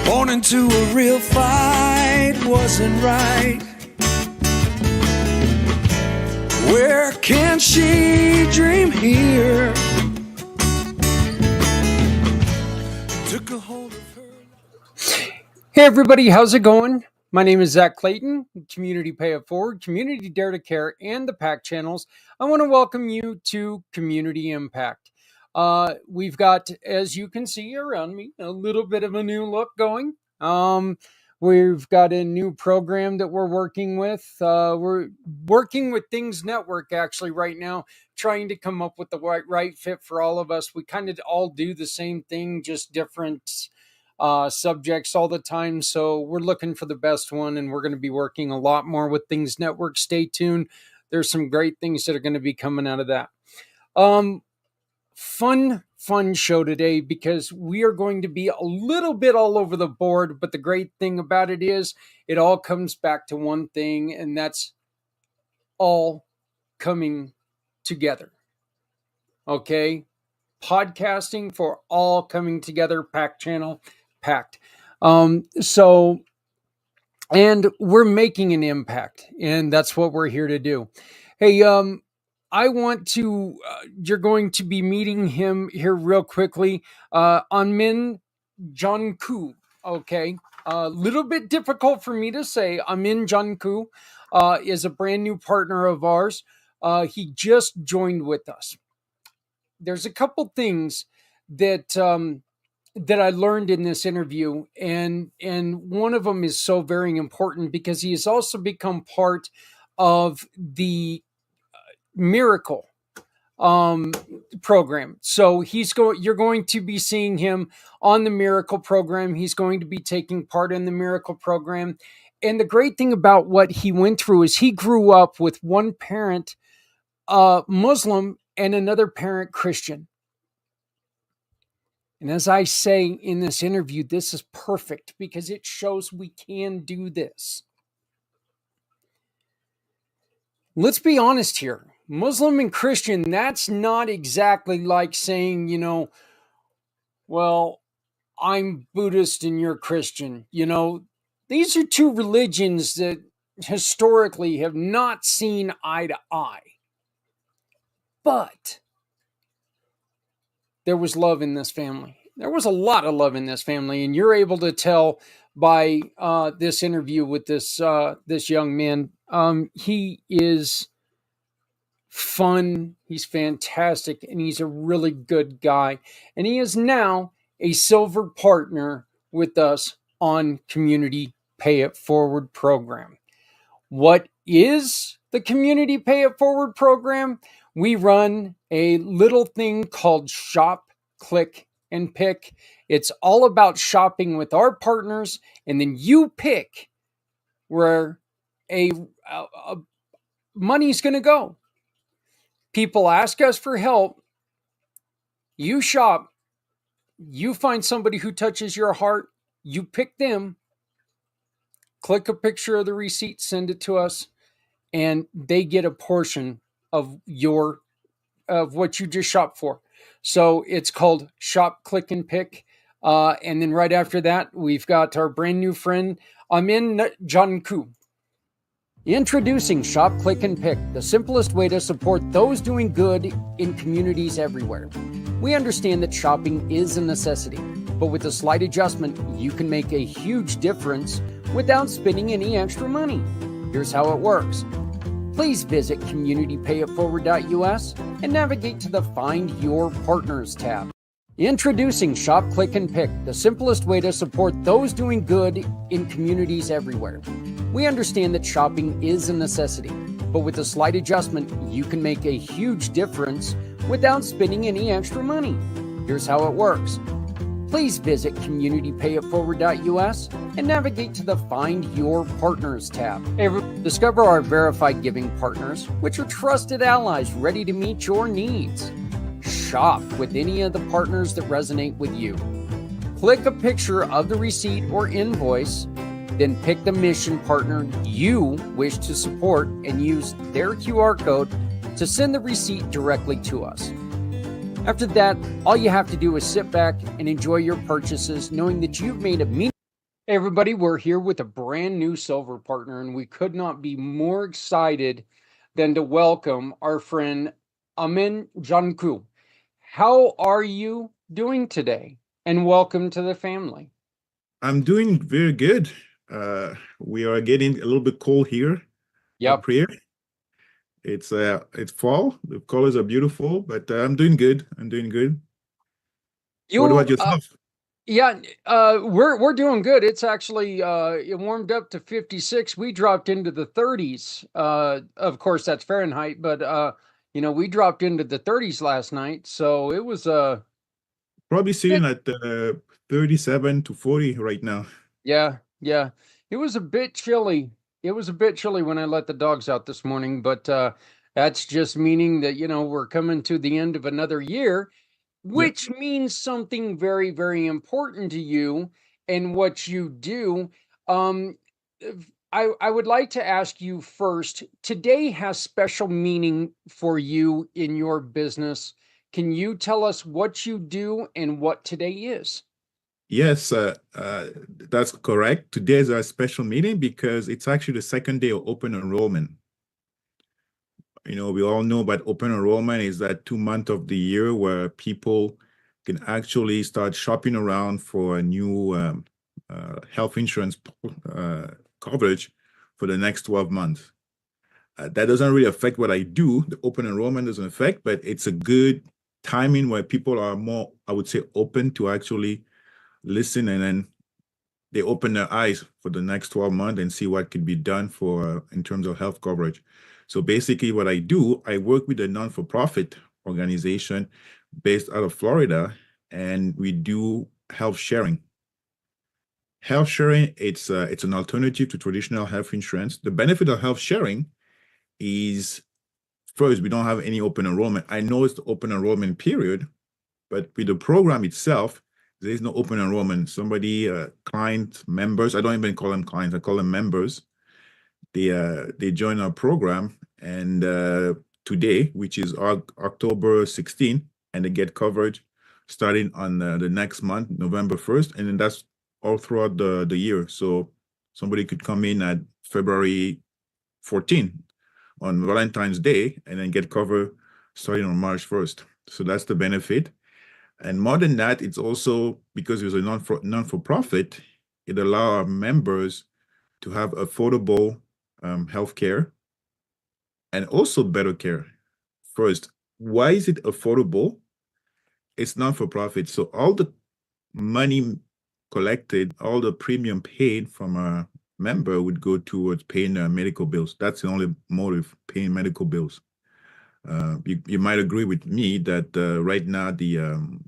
Born into a real fight, wasn't right. Where can she dream here? Took a hold of her. Hey everybody, how's it going? My name is Zak Clayton, Community Pay It Forward, Community Dare to Care, and the IMpACT channels. I want to welcome you to Community IMpACT. We've got, as you can see around me, a little bit of a new look going. We've got a new program that we're working with. We're working with Things Network actually right now, trying to come up with the right fit for all of us. We kind of all do the same thing, just different subjects all the time. So we're looking for the best one, and we're going to be working a lot more with Things Network. Stay tuned. There's some great things that are going to be coming out of that. Fun show today because we are going to be a little bit all over the board, but the great thing about it is it all comes back to one thing, and that's all coming together. Okay? Podcasting for all coming together, IMpACT channel, IMpACT. And we're making an impact, and that's what we're here to do. Hey, I want to, you're going to be meeting him here real quickly. Amin Njonkou, okay? A little bit difficult for me to say. Amin Njonkou is a brand new partner of ours. He just joined with us. There's a couple things that that I learned in this interview, and one of them is so very important because he has also become part of the Miracle program. So you're going to be seeing him on the Miracle program. He's going to be taking part in the Miracle program. And the great thing about what he went through is he grew up with one parent Muslim and another parent Christian. And as I say in this interview, this is perfect because it shows we can do this. Let's be honest here. Muslim and Christian, that's not exactly like saying, well, I'm Buddhist and you're Christian. These are two religions that historically have not seen eye to eye. But there was love in this family. There was a lot of love in this family, and you're able to tell by this interview with this young man. He is fun, he's fantastic, and he's a really good guy. And he is now a silver partner with us on Community Pay It Forward program. What is the Community Pay It Forward program? We run a little thing called Shop, Click, and Pick. It's all about shopping with our partners, and then you pick where money's going to go. People ask us for help. You shop. You find somebody who touches your heart. You pick them. Click a picture of the receipt, send it to us, and they get a portion of what you just shopped for. So it's called Shop, Click, and Pick. And then right after that, we've got our brand new friend, Amin Njonkou. Introducing Shop, Click, and Pick, the simplest way to support those doing good in communities everywhere. We understand that shopping is a necessity, but with a slight adjustment, you can make a huge difference without spending any extra money. Here's how it works. Please visit communitypayitforward.us and navigate to the Find Your Partners tab. Introducing Shop, Click, and Pick, the simplest way to support those doing good in communities everywhere. We understand that shopping is a necessity, but with a slight adjustment, you can make a huge difference without spending any extra money. Here's how it works. Please visit communitypayitforward.us and navigate to the Find Your Partners tab. Discover our verified giving partners, which are trusted allies ready to meet your needs. Shop with any of the partners that resonate with you. Click a picture of the receipt or invoice, then pick the mission partner you wish to support and use their QR code to send the receipt directly to us. After that, all you have to do is sit back and enjoy your purchases, knowing that you've made a meaningful Hey, everybody, we're here with a brand new silver partner, and we could not be more excited than to welcome our friend Amin Njonkou. How are you doing today? And welcome to the family. I'm doing very good. We are getting a little bit cold here Yep. up here. It's fall. The colors are beautiful, but I'm doing good. I'm doing good. What You about yourself? Yeah, we're doing good. It's actually it warmed up to 56. We dropped into the 30s. Of course, that's Fahrenheit, but we dropped into the 30s last night, so it was Probably bit sitting at 37 to 40 right now. yeah. It was a bit chilly. It was a bit chilly when I let the dogs out this morning, but that's just meaning that we're coming to the end of another year, Yep. which means something very, very important to you and what you do. Um, I would like to ask you first, today has special meaning for you in your business. Can you tell us what you do and what today is? Yes, that's correct. Today is a special meeting because it's actually the second day of open enrollment. We all know about open enrollment is that 2 month of the year where people can actually start shopping around for a new health insurance coverage for the next 12 months. That doesn't really affect what I do. The open enrollment doesn't affect, but it's a good timing where people are more, I would say, open to actually listen, and then they open their eyes for the next 12 months and see what could be done for in terms of health coverage. So basically what I do, I work with a non-for-profit organization based out of Florida, and we do health sharing. Health sharing, it's an alternative to traditional health insurance. The benefit of health sharing is, first, we don't have any open enrollment. I know it's the open enrollment period, but with the program itself, there is no open enrollment. Somebody, client members, I don't even call them clients, I call them members. They join our program, and today, which is October 16th, and they get coverage starting on the next month, November 1st, and then that's all throughout the year. So somebody could come in at February 14th on Valentine's Day and then get cover starting on March 1st. So that's the benefit. And more than that, it's also because it's a non-for-profit, it allows our members to have affordable health care and also better care. First, why is it affordable? It's non-for-profit. So all the money collected, all the premium paid from a member would go towards paying their medical bills. That's the only motive, paying medical bills. You might agree with me that right now the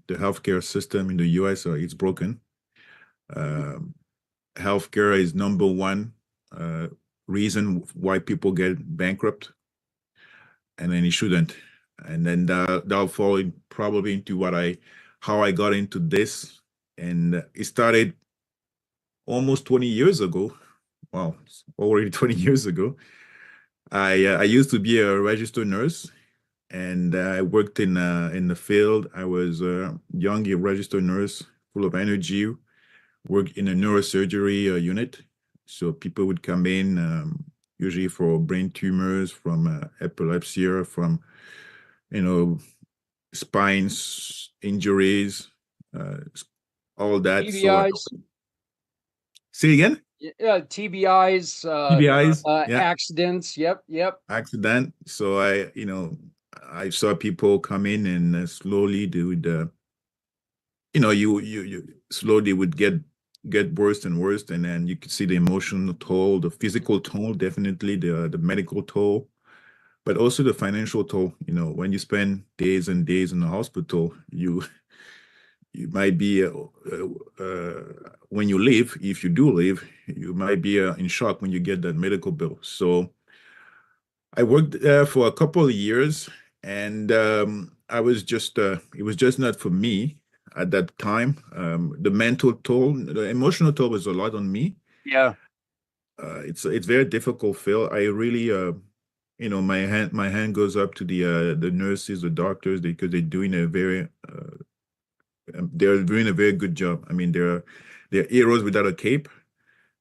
healthcare system in the U.S. It's broken. Healthcare is number one reason why people get bankrupt, and then it shouldn't. And then that'll fall probably into how I got into this, and it started almost 20 years ago. Wow, it's already 20 years ago. I used to be a registered nurse, and I worked in the field. I was a young registered nurse, full of energy, worked in a neurosurgery unit. So people would come in, usually for brain tumors, from epilepsy, from, spine injuries, uh, all that. So TBIs, say again? yeah, TBIs, TBIs, yeah, accidents. Yep. accident. So I saw people come in and slowly they would, you slowly would get worse and worse, and then you could see the emotional toll, the physical toll, definitely the medical toll, but also the financial toll. When you spend days and days in the hospital, you might be when you leave, if you do leave, you might be in shock when you get that medical bill. So I worked there for a couple of years, and I was just it was just not for me at that time. The mental toll, the emotional toll was a lot on me. Yeah. It's very difficult, Phil. I really my hand goes up to the nurses, the doctors, because they're doing a very good job. I mean, they're heroes without a cape.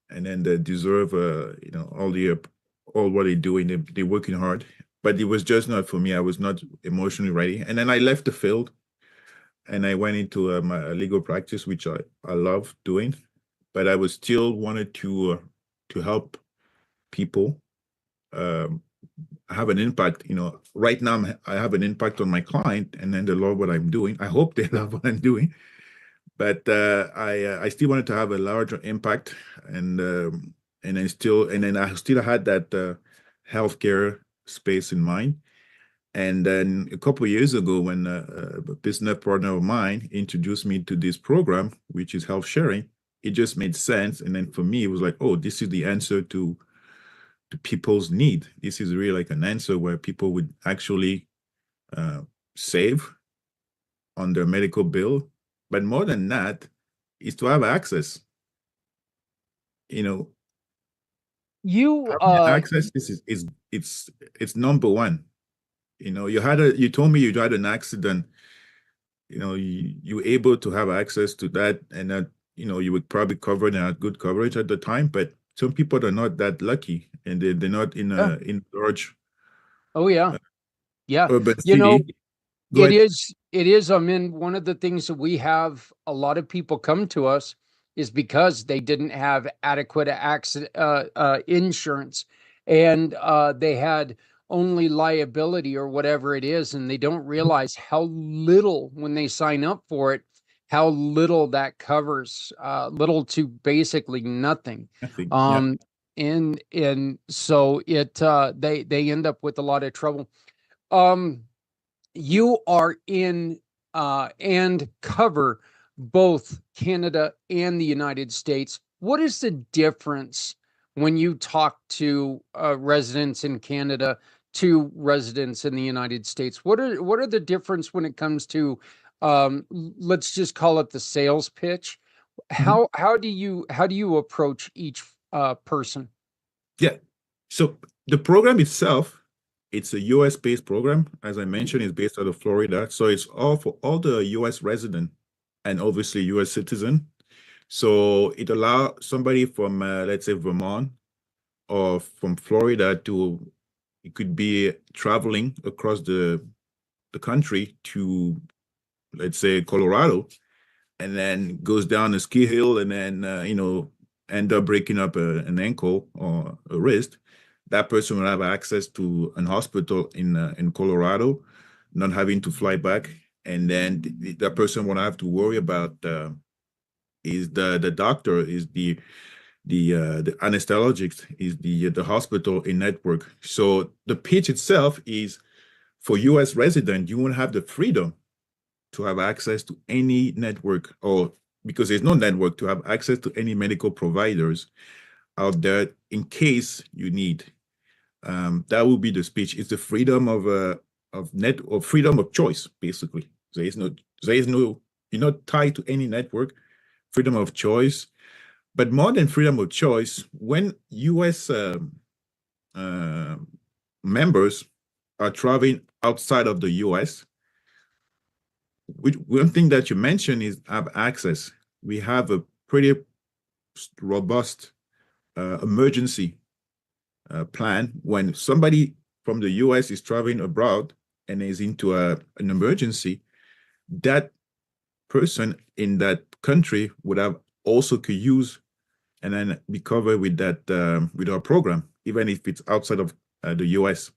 and then they deserve, all what they're doing. They're working hard, but it was just not for me. I was not emotionally ready, and then I left the field, and I went into my legal practice, which I love doing, but I was still wanted to help people have an impact. Right now I have an impact on my client, and then they love what I'm doing. I hope they love what I'm doing, but I still wanted to have a larger impact, and I still had that healthcare space in mind. And then a couple of years ago, when a business partner of mine introduced me to this program, which is health sharing, it just made sense. And then for me, it was like, oh, this is the answer to people's need. This is really like an answer where people would actually save on their medical bill. But more than that, is to have access. You Having access, it's number one. You told me you had an accident. You were able to have access to that, and that you would probably cover and had good coverage at the time. But some people are not that lucky, and they're not in in large urban city. Go It ahead. is. I mean, one of the things that we have a lot of people come to us is because they didn't have adequate insurance, and they had only liability or whatever it is, and they don't realize how little when they sign up for it, how little that covers, little to basically nothing. I think, yeah. Um, and so they end up with a lot of trouble. You are in and cover both Canada and the United States. What is the difference when you talk to residents in Canada to residents in the United States? What are the difference when it comes to let's just call it the sales pitch? Mhm. How do you approach each person? Yeah. So the program itself, it's a US based program. As I mentioned, it's based out of Florida. So it's all for all the US resident and obviously US citizen. So it allows somebody from, let's say, Vermont or from Florida it could be traveling across the country to, let's say, Colorado, and then goes down a ski hill, and then, end up breaking up an ankle or a wrist. That person will have access to an hospital in Colorado, not having to fly back. And then that person won't have to worry about is the doctor, is the anesthesiologist, is the hospital in network. So the pitch itself is for US resident, you won't have the freedom to have access to any network, or because there's no network, to have access to any medical providers out there in case you need. That will be the speech. It's the freedom of freedom of choice, basically. There is no, you're not tied to any network. Freedom of choice. But more than freedom of choice, when US members are traveling outside of the US, one thing that you mentioned is have access. We have a pretty robust emergency plan. When somebody from the US is traveling abroad and is into an emergency, that person in that country would have also could use and then be covered with that with our program, even if it's outside of the US.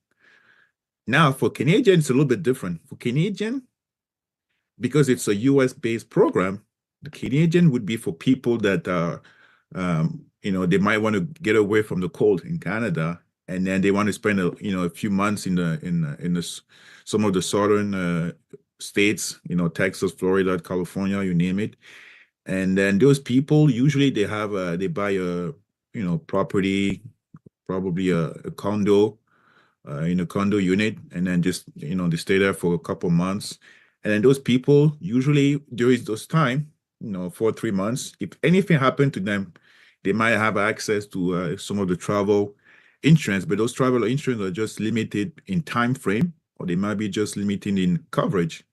Now, for Canadian, it's a little bit different. For Canadian, because it's a US-based program, the Canadian would be for people that are, they might want to get away from the cold in Canada, and then they want to spend a few months in some of the southern states, Texas, Florida, California, you name it. And then those people usually they buy a property, probably a condo, in a condo unit, and then just they stay there for a couple months. And then those people usually during those time, for 3 months, if anything happened to them, they might have access to some of the travel insurance, but those travel insurance are just limited in time frame, or they might be just limited in coverage.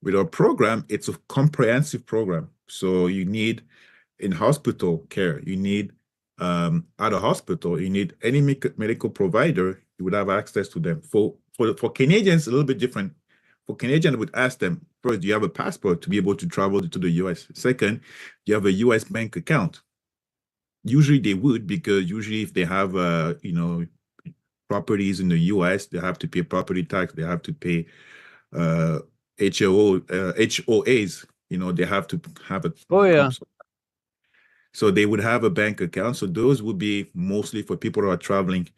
With our program, it's a comprehensive program. So you need in hospital care, you need at a hospital, you need any medical provider, you would have access to them. For Canadians, a little bit different. For Canadians, I would ask them, first, do you have a passport to be able to travel to the US? Second, do you have a US bank account? Usually they would, because usually if they have, properties in the US, they have to pay property tax, they have to pay HOAs, they have to have a. Oh, yeah. So they would have a bank account. So those would be mostly for people who are traveling.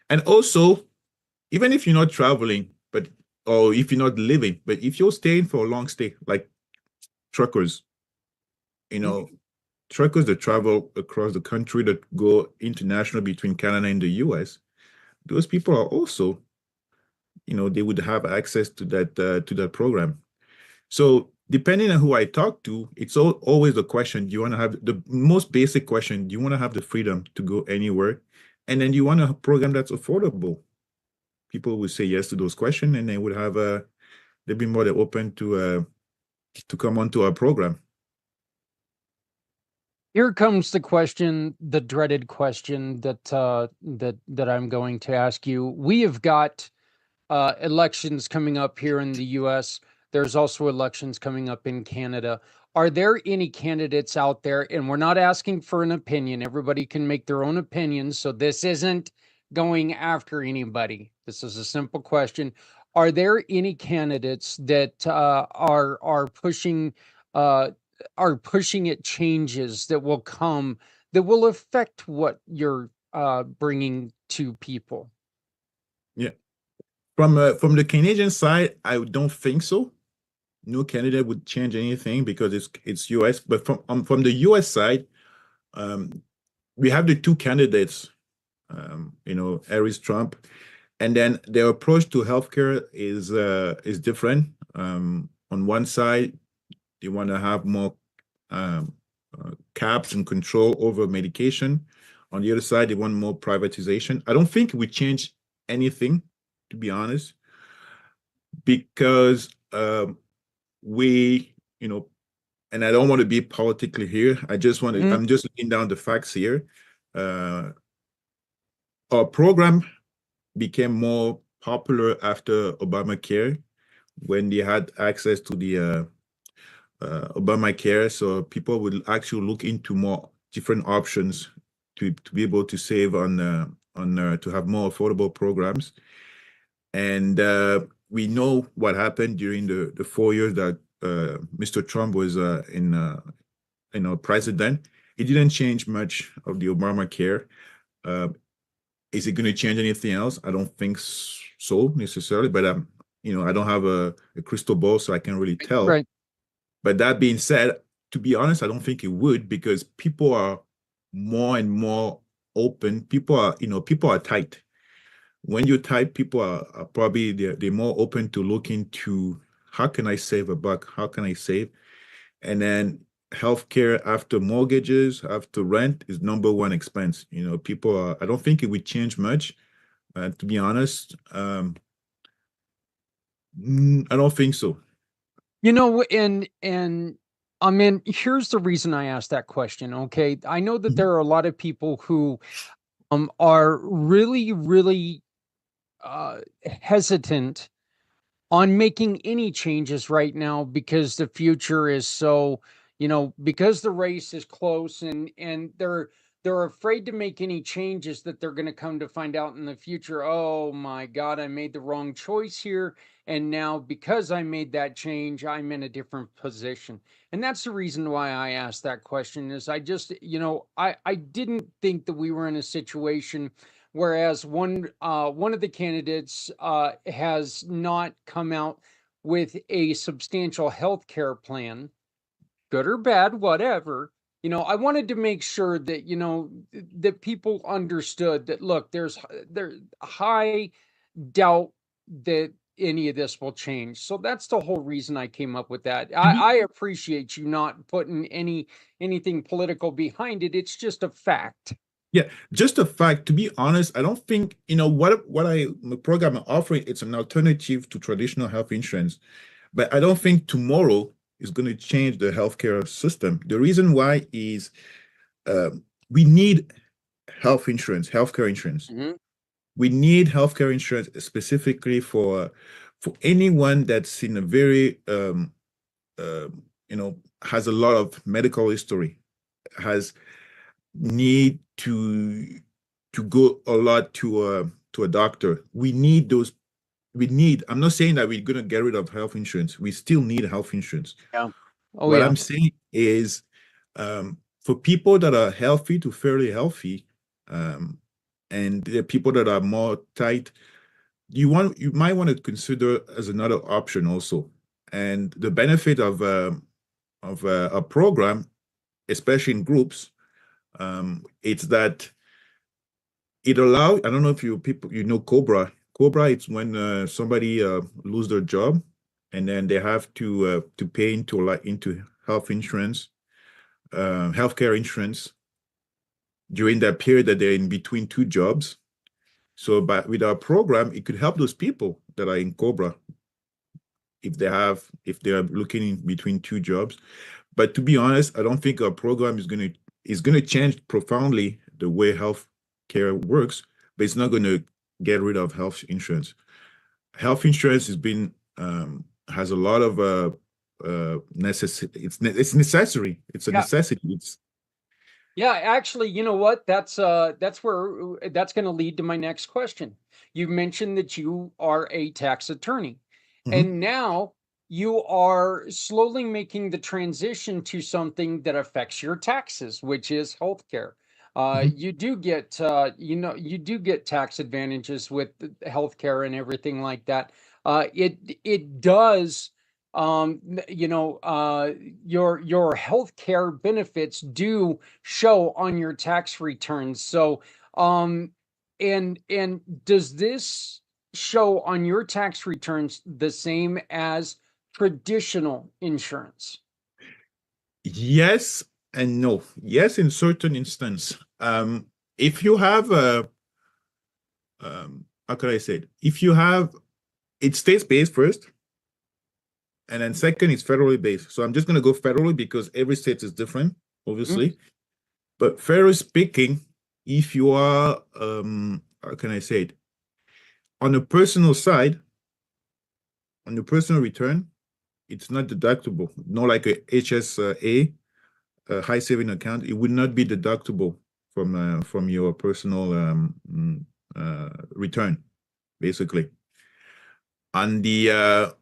And also, even if you're not traveling, or if you're not living, but if you're staying for a long stay, like truckers, truckers that travel across the country, that go international between Canada and the US, those people are also, they would have access to that program. So depending on who I talk to, it's always the question, do you want to have the most basic question, do you want to have the freedom to go anywhere? And then do you want a program that's affordable? People would say yes to those questions, and they would have they'd be more than open to come onto our program. Here comes the question, the dreaded question that I'm going to ask you. We have got elections coming up here in the U.S. There's also elections coming up in Canada. Are there any candidates out there, and we're not asking for an opinion, everybody can make their own opinions, so this isn't going after anybody. This is a simple question. Are there any candidates that are pushing at changes that will come, that will affect what you're bringing to people? Yeah. From the Canadian side, I don't think so. No candidate would change anything because it's US. But from the US side, we have the two candidates, Harris, Trump, and then their approach to healthcare is different. On one side, they want to have more caps and control over medication. On the other side, they want more privatization. I don't think we change anything, to be honest, because we, and I don't want to be politically here. I just want to, I'm just looking down the facts here. Our program became more popular after Obamacare, when they had access to the Obamacare. So people would actually look into more different options to be able to save on to have more affordable programs. And we know what happened during the 4 years that Mr. Trump was president. It didn't change much of the Obamacare. Is it going to change anything else? I don't think so necessarily, but I don't have a crystal ball, so I can't really tell. Right. But that being said, to be honest, I don't think it would, because people are more and more open. People are tight. When you're tight, people are probably they're more open to look into, how can I save a buck? How can I save? And then healthcare after mortgages, after rent, is number one expense. People are, I don't think it would change much, to be honest. I don't think so. And I mean, here's the reason I asked that question. Okay. I know that there are a lot of people who are really, really hesitant on making any changes right now, because the future is so, because the race is close, and they're afraid to make any changes that they're going to come to find out in the future. Oh my God, I made the wrong choice here. And now, because I made that change, I'm in a different position. And that's the reason why I asked that question, is I just, I didn't think that we were in a situation, whereas one of the candidates has not come out with a substantial health care plan, good or bad, whatever. I wanted to make sure that, that people understood that, look, there's high doubt that any of this will change. So that's the whole reason I came up with that. I appreciate you not putting anything political behind it. It's just a fact. Yeah, just a fact. To be honest, I don't think, the program I'm offering, it's an alternative to traditional health insurance. But I don't think tomorrow is going to change the healthcare system. The reason why is we need healthcare insurance. Mhm. We need healthcare insurance specifically for anyone that's in a very has a lot of medical history, has need to go a lot to a doctor. We need those. We need. I'm not saying that we're going to get rid of health insurance. We still need health insurance. Yeah. Oh, What yeah. I'm saying is, for people that are healthy to fairly healthy, and the people that are more tight, you might want to consider as another option also. And the benefit of a program, especially in groups, it's that it allows. I don't know if you know Cobra. Cobra, it's when somebody lose their job, and then they have to pay into health insurance, healthcare insurance during that period that they're in between two jobs. So, with our program, it could help those people that are in Cobra if they are looking in between two jobs. But to be honest, I don't think our program is gonna change profoundly the way health care works, but it's not going to get rid of health insurance. Health insurance has a lot of necessity. It's necessary. It's a Yeah. necessity. Yeah, actually, you know what? That's going to lead to my next question. You mentioned that you are a tax attorney, Mhm. and now you are slowly making the transition to something that affects your taxes, which is healthcare. Mhm. You do get, you do get tax advantages with healthcare and everything like that. It does your healthcare benefits do show on your tax returns. So and does this show on your tax returns the same as traditional insurance? Yes and no. Yes, in certain instance. If you have a, how can I say it? If you have, it states based first, and then second is federally based. So I'm just going to go federally because every state is different, Mhm. obviously. But federally speaking, if you are, how can I say it? On a personal side, on your personal return, it's not deductible. Not like a HSA, a high saving account. It would not be deductible from your personal return, basically. On the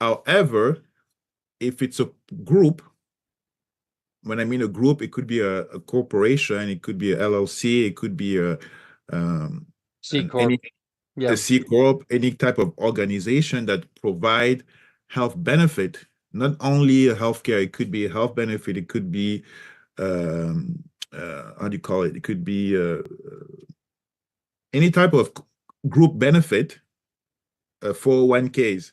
however, if it's a group, when I mean a group, it could be a corporation, it could be a LLC, it could be C Corp. any Yeah. a C corp, any type of organization that provide health benefit. Not only a healthcare, it could be a health benefit, it could be how do you call it? It could be any type of group benefit, 401ks,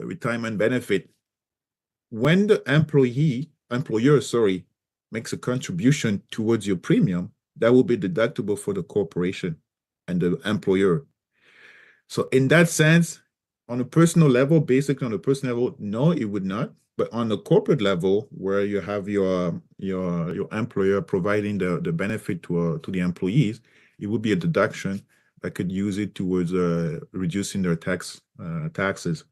retirement benefit. When the employer, sorry, makes a contribution towards your premium, that will be deductible for the corporation and the employer. So in that sense, on a personal level, basically on a personal level, no, it would not. But on the corporate level, where you have your employer providing the benefit to the employees, it would be a deduction that could use it towards reducing their taxes.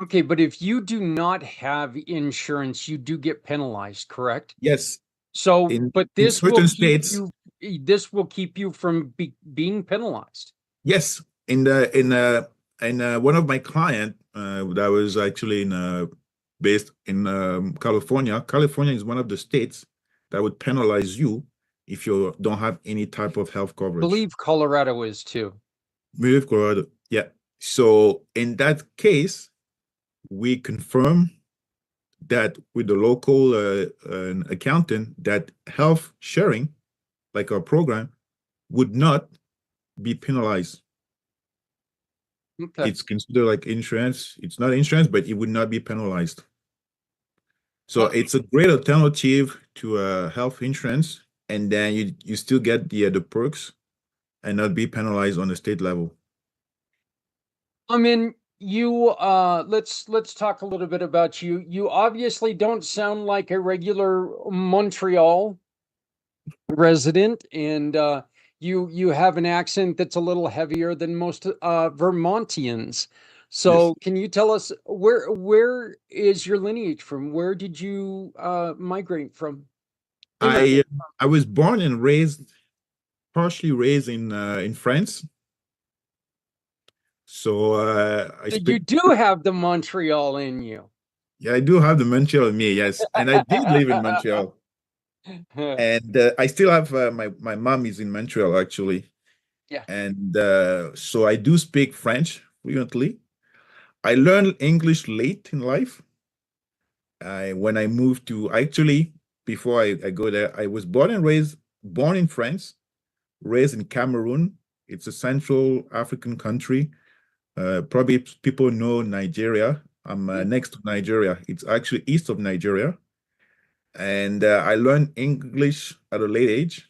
Okay, but if you do not have insurance, you do get penalized, correct? Yes, So, but in certain states, this will keep you from being penalized. yes. In one of my client that was actually based in California. California is one of the states that would penalize you if you don't have any type of health I coverage. believe Colorado is too. With Colorado, yeah. So in that case, we confirm that with the local accountant that health sharing, like our program, would not be penalized. Okay. It's considered like insurance. It's not insurance, but it would not be penalized. So it's a great alternative to health insurance, and then you still get the perks and not be penalized on the state level. I mean, you let's talk a little bit about you. You obviously don't sound like a regular Montreal resident, and you have an accent that's a little heavier than most Vermontians. Yes. So, can you tell us where is your lineage from? Where did you migrate from? I Immigrate. I was born and raised, partially raised in France. So I So speak. you do have the Montreal in you. Yeah, I do have the Montreal in me, yes, and I did live in Montreal, and I still have my mom is in Montreal actually, Yeah. and so I do speak French fluently. I learned English late in life. When I moved to actually before I go there, I was born in France, raised in Cameroon. It's a Central African country. Probably people know Nigeria. I'm Mm. next to Nigeria. It's actually east of Nigeria. And I learned English at a late age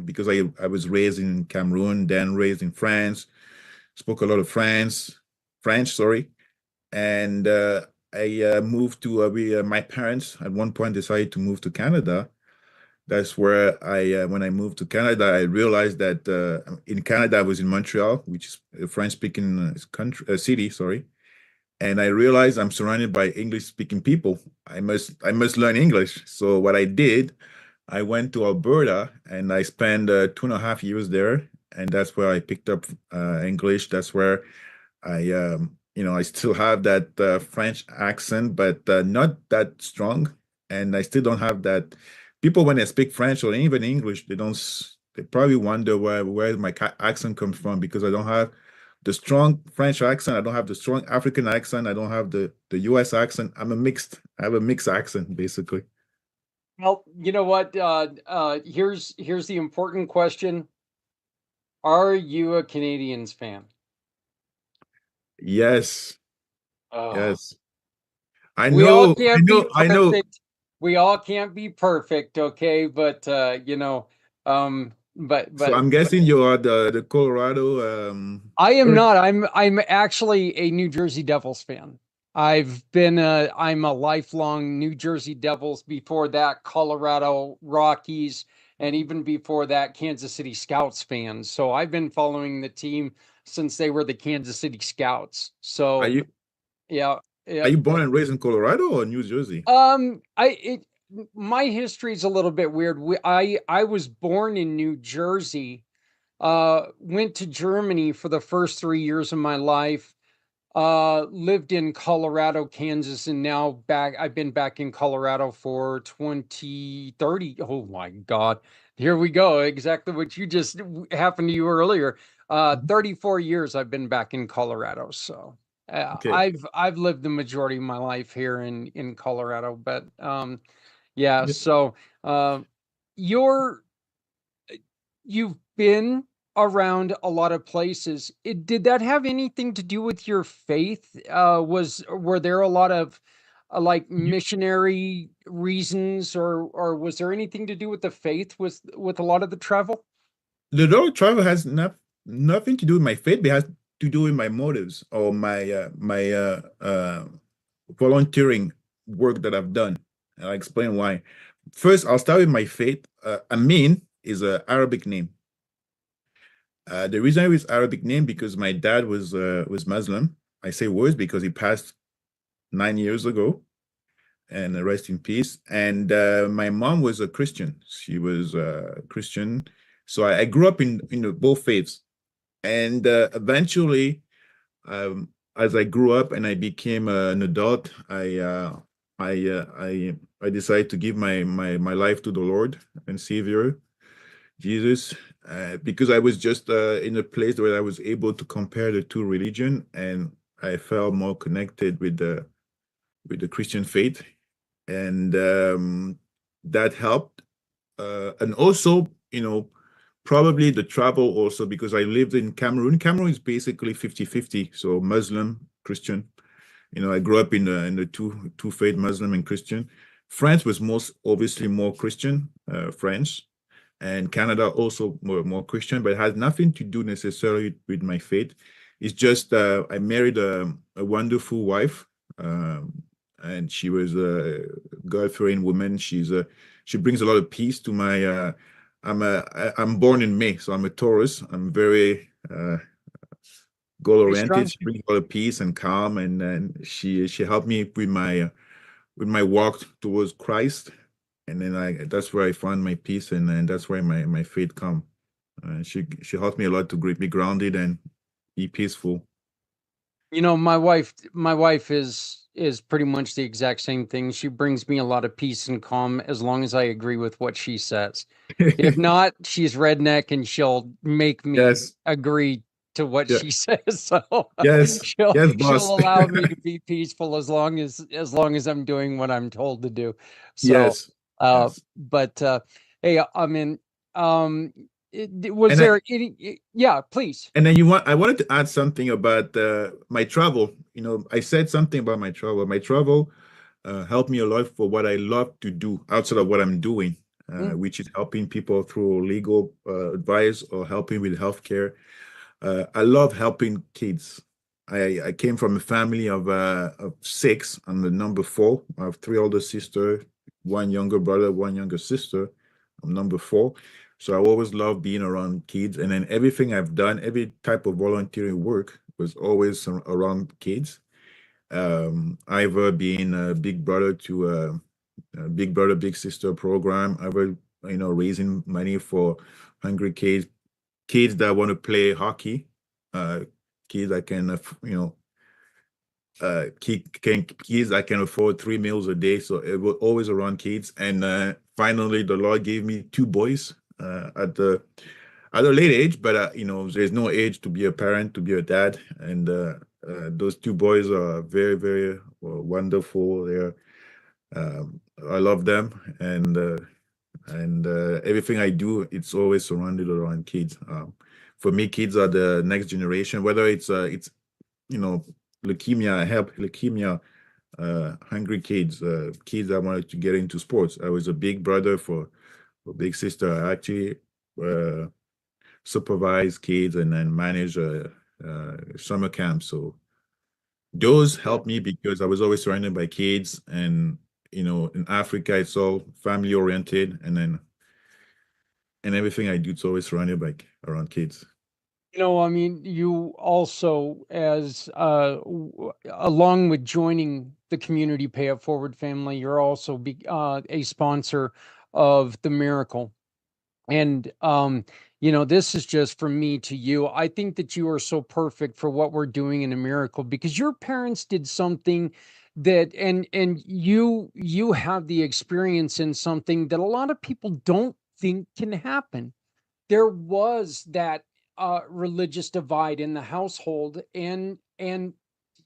because I was raised in Cameroon, then raised in France, spoke a lot of French, sorry. And I moved to, my parents at one point decided to move to Canada. That's where when I moved to Canada, I realized that in Canada, I was in Montreal, which is a French-speaking city, sorry. And I realized I'm surrounded by English-speaking people. I must learn English. So what I did, I went to Alberta and I spent 2.5 years there, and that's where I picked up English. That's where I still have that French accent, but not that strong. And I still don't have that. People, when they speak French or even English, they probably wonder where my accent comes from because I don't have the strong French accent. I don't have the strong African accent. I don't have the US accent. I have a mixed accent, basically. Well, you know what? Here's the important question: are you a Canadians fan? Yes, Oh, yes. I we all know, I can't be know, I know. perfect. We all can't be perfect, okay? But So I'm guessing you are the Colorado. I am not. I'm actually a New Jersey Devils fan. I'm a lifelong New Jersey Devils, before that Colorado Rockies, and even before that Kansas City Scouts fan. So I've been following the team since they were the Kansas City Scouts. Are So you yeah, are yeah. you born and raised in Colorado or New Jersey? My history is a little bit weird. I was born in New Jersey, went to Germany for the first 3 years of my life, lived in Colorado, Kansas, and now I've been back in Colorado for 20, 30. Oh my God. Here we go. Exactly what you just happened to you earlier. Mhm. 34 years I've been back in Colorado. So Okay. I've lived the majority of my life here in Colorado, but yeah, Yeah. so you're you've been around a lot of places. Did that have anything to do with your faith? Were there a lot of like You- missionary reasons, or was there anything to do with the faith with a lot of the travel? The road travel has nothing to do with my faith, but has to do with my motives or my volunteering work that I've done. And I'll explain why. First, I'll start with my faith. Amin is an Arabic name. The reason it was Arabic name because my dad was Muslim. I say was because he passed 9 years ago, and rest in peace. And my mom was a Christian. She was a Christian, so I grew up in both faiths. And eventually, as I grew up and I became an adult, I decided to give my life to the Lord and Savior Jesus, because I was just in a place where I was able to compare the two religion, and I felt more connected with the Christian faith, and that helped. And also, probably the travel also because I lived in Cameroon. Cameroon is basically 50-50, so Muslim, Christian. I grew up in the two faith, Muslim and Christian. France was most obviously more Christian, French, and Canada also more Christian, but it has nothing to do necessarily with my faith. It's just I married a wonderful wife, and she was a God-fearing woman. She brings a lot of peace to my. I'm born in May, so I'm a Taurus. I'm very goal-oriented. strong. She brings a lot of peace and calm, and she helped me with my walk towards Christ, and then that's where I found my peace, and that's where my faith come. She helped me a lot to be grounded and be peaceful. You know, my wife is pretty much the exact same thing. She brings me a lot of peace and calm as long as I agree with what she says. If not, she's redneck and she'll make me Yes, agree to what yeah, she says. So yes, yes, she'll boss. allow me to be peaceful as long as I'm doing what I'm told to do. So Yes, yes. but hey, I mean, was And there any, yeah, please. then I wanted to add something about my travel. I said something about my travel. My travel helped me a lot for what I love to do outside of what I'm doing, which is helping people through legal advice or helping with healthcare. I love helping kids. I came from a family of 6. I'm the number 4. I have 3 older sisters, 1 younger brother, 1 younger sister. I'm number 4. So I always love being around kids. And then everything I've done, every type of volunteering work was always around kids. Either being a big brother to a big brother, big sister program, either, raising money for hungry kids that want to play hockey, kids that can, kids that can afford 3 meals a day. So it was always around kids. And finally, the Lord gave me 2 boys at a late age, but there's no age to be a parent, to be a dad. And those 2 boys are very, very wonderful. I love them, and everything I do, it's always surrounded around kids. For me, kids are the next generation. Whether it's leukemia, I help leukemia hungry kids, kids that wanted to get into sports. I was a big brother for a big sister. I actually supervise kids and then manage summer camp. So those helped me because I was always surrounded by kids, and in Africa it's all family oriented, and everything I do it's always surrounded by around kids. I mean, you also, along with joining the Community Pay It Forward family, you're also a sponsor of the Miracle. And, this is just from me to you. I think that you are so perfect for what we're doing in a Miracle, because your parents did something that, and you have the experience in something that a lot of people don't think can happen. There was that religious divide in the household, and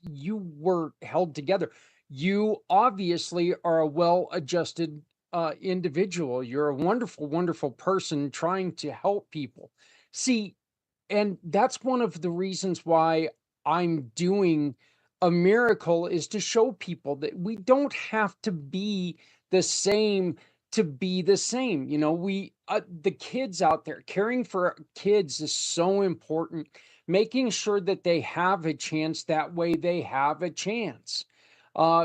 you were held together. You obviously are a well-adjusted individual. You're a wonderful, wonderful person trying to help people. See, and that's one of the reasons why I'm doing a Miracle, is to show people that we don't have to be the same to be the same. We the kids out there, caring for kids is so important. Making sure that they have a chance, that way they have a chance.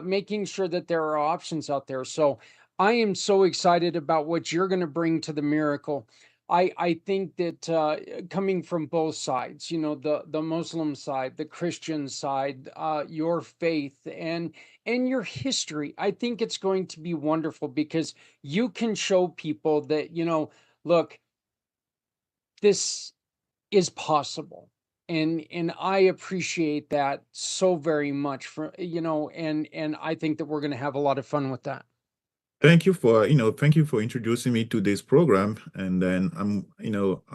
Making sure that there are options out there. So I am so excited about what you're going to bring to the Miracle. I think that coming from both sides, the Muslim side, the Christian side, your faith and your history, I think it's going to be wonderful, because you can show people that, look, this is possible. And I appreciate that so very much, and I think that we're going to have a lot of fun with that. Thank you for introducing me to this program. And then I'm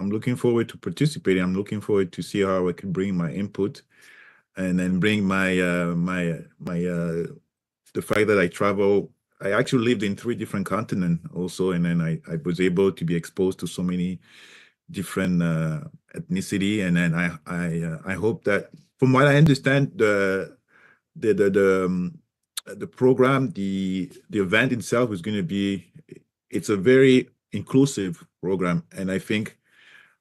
looking forward to participating. I'm looking forward to see how I can bring my input, and then bring the fact that I travel. I actually lived in 3 different continents also, and then I was able to be exposed to so many different ethnicity. And then I hope that, from what I understand, the program, the event itself is going to be, it's a very inclusive program, and I think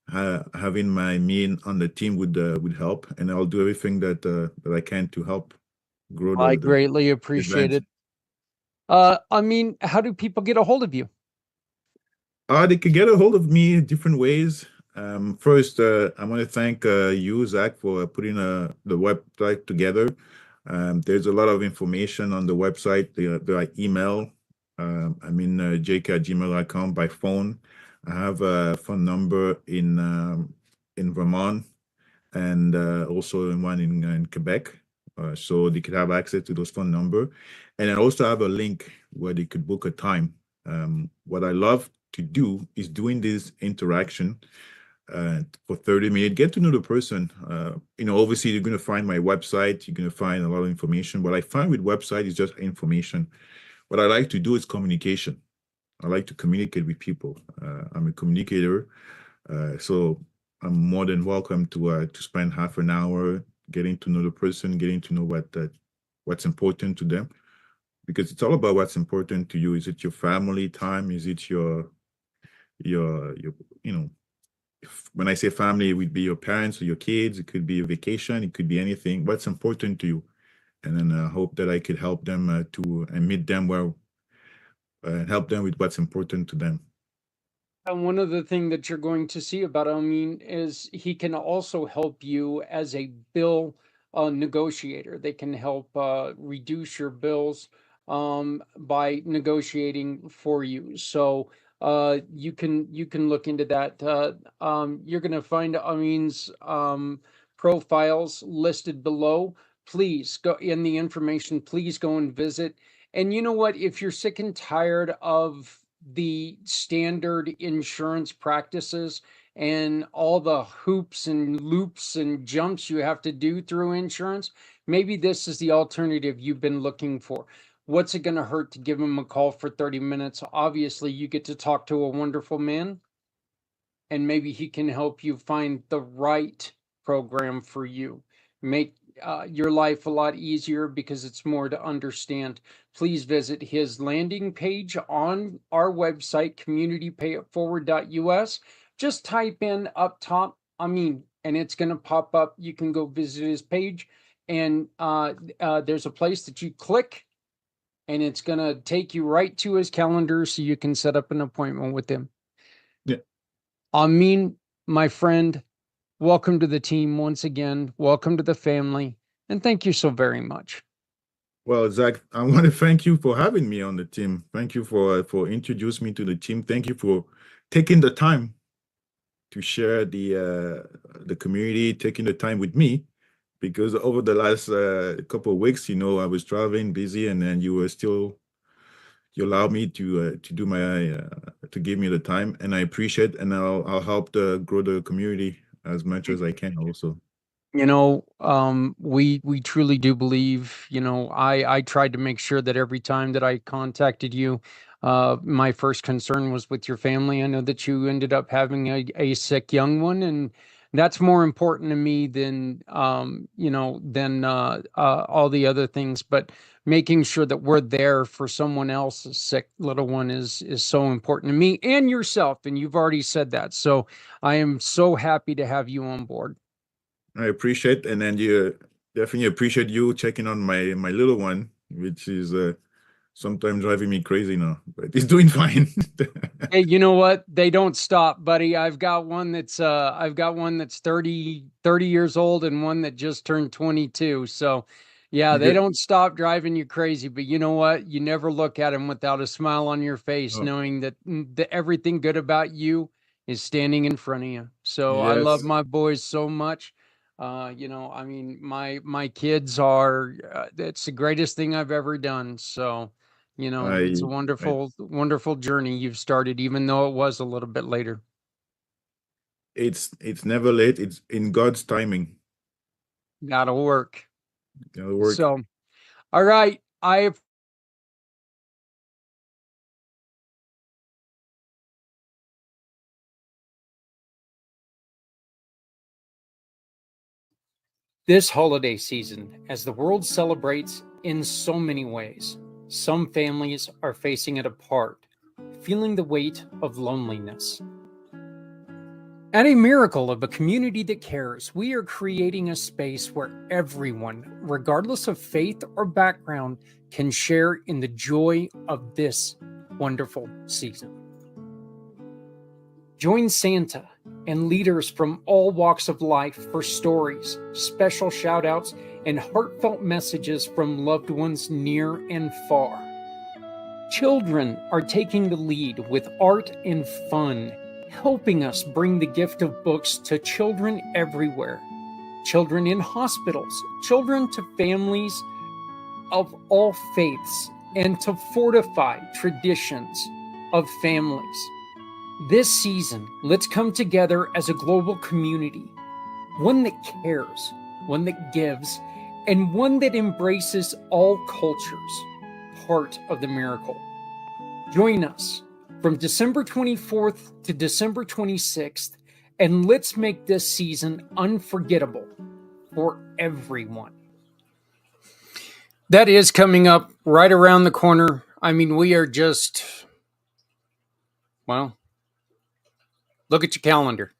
having me on the team would help, and I'll do everything that I can to help grow I the greatly appreciate event. it. Amin, how do people get a hold of you? They can get a hold of me in different ways. First, I want to thank you, Zach, for putting the website together. There's a lot of information on the website. The email, aminjk@gmail.com, by phone. I have a phone number in Vermont, and also one in Quebec. So they could have access to those phone number. And I also have a link where they could book a time. What I love to do is doing this interaction for 30 minutes, get to know the person. Obviously you're going to find my website, you're going to find a lot of information. What I find with website is just information. What I like to do is communication. I like to communicate with people. I'm a communicator. So I'm more than welcome to spend half an hour getting to know the person, getting to know what's important to them, because it's all about what's important to you. Is it your family time? Is it your when I say family, it would be your parents or your kids. It could be a vacation. It could be anything. What's important to you? And then I hope that I could help them and meet them where and help them with what's important to them. And one of the things that you're going to see about Amin is he can also help you as a bill negotiator. They can help reduce your bills by negotiating for you. So you can look into that. You're going to find Amin's profiles listed below. Please go in the information. Please go and visit. And you know what? If you're sick and tired of the standard insurance practices and all the hoops and loops and jumps you have to do through insurance, maybe this is the alternative you've been looking for. What's it going to hurt to give him a call for 30 minutes? Obviously, you get to talk to a wonderful man, and maybe he can help you find the right program for you. Make your life a lot easier because it's more to understand. Please visit his landing page on our website, communitypayitforward.us. Just type in up top, Amin, and it's going to pop up. You can go visit his page, and there's a place that you click, and it's going to take you right to his calendar so you can set up an appointment with him. Yeah. Amin, my friend, welcome to the team once again. Welcome to the family. And thank you so very much. Well, Zach, I want to thank you for having me on the team. Thank you for introducing me to the team. Thank you for taking the time to share the community, taking the time with me, because over the last couple of weeks, I was traveling, busy, and then you allowed me to do to give me the time, and I appreciate, and I'll help grow the community as much as I can also. We truly do believe, I tried to make sure that every time that I contacted you, my first concern was with your family. I know that you ended up having a sick young one, and that's more important to me than all the other things. But making sure that we're there for someone else's sick little one is so important to me and yourself. And you've already said that. So I am so happy to have you on board. I appreciate, and then you definitely appreciate you checking on my little one, which is sometimes driving me crazy now, but he's doing fine. Hey, you know what? They don't stop, buddy. I've got one that's 30 years old and one that just turned 22. So yeah, they don't stop driving you crazy, but you know what? You never look at them without a smile on your face, knowing that everything good about you is standing in front of you. So I love Yes. my boys so much. My kids are, it's the greatest thing I've ever done. So, it's a wonderful journey you've started, even though it was a little bit later. It's never late. It's in God's timing. That'll work. It'll work. So, all right. This holiday season, as the world celebrates in so many ways, some families are facing it apart, feeling the weight of loneliness. At a miracle of a community that cares, we are creating a space where everyone, regardless of faith or background, can share in the joy of this wonderful season. Join Santa and leaders from all walks of life for stories, special shout outs, and heartfelt messages from loved ones near and far. Children are taking the lead with art and fun, helping us bring the gift of books to children everywhere. Children in hospitals, children to families of all faiths, and to fortify traditions of families. This season, let's come together as a global community, one that cares, one that gives, and one that embraces all cultures, part of the miracle. Join us from December 24th to December 26th, and let's make this season unforgettable for everyone. That is coming up right around the corner. I mean, we are just, well, look at your calendar.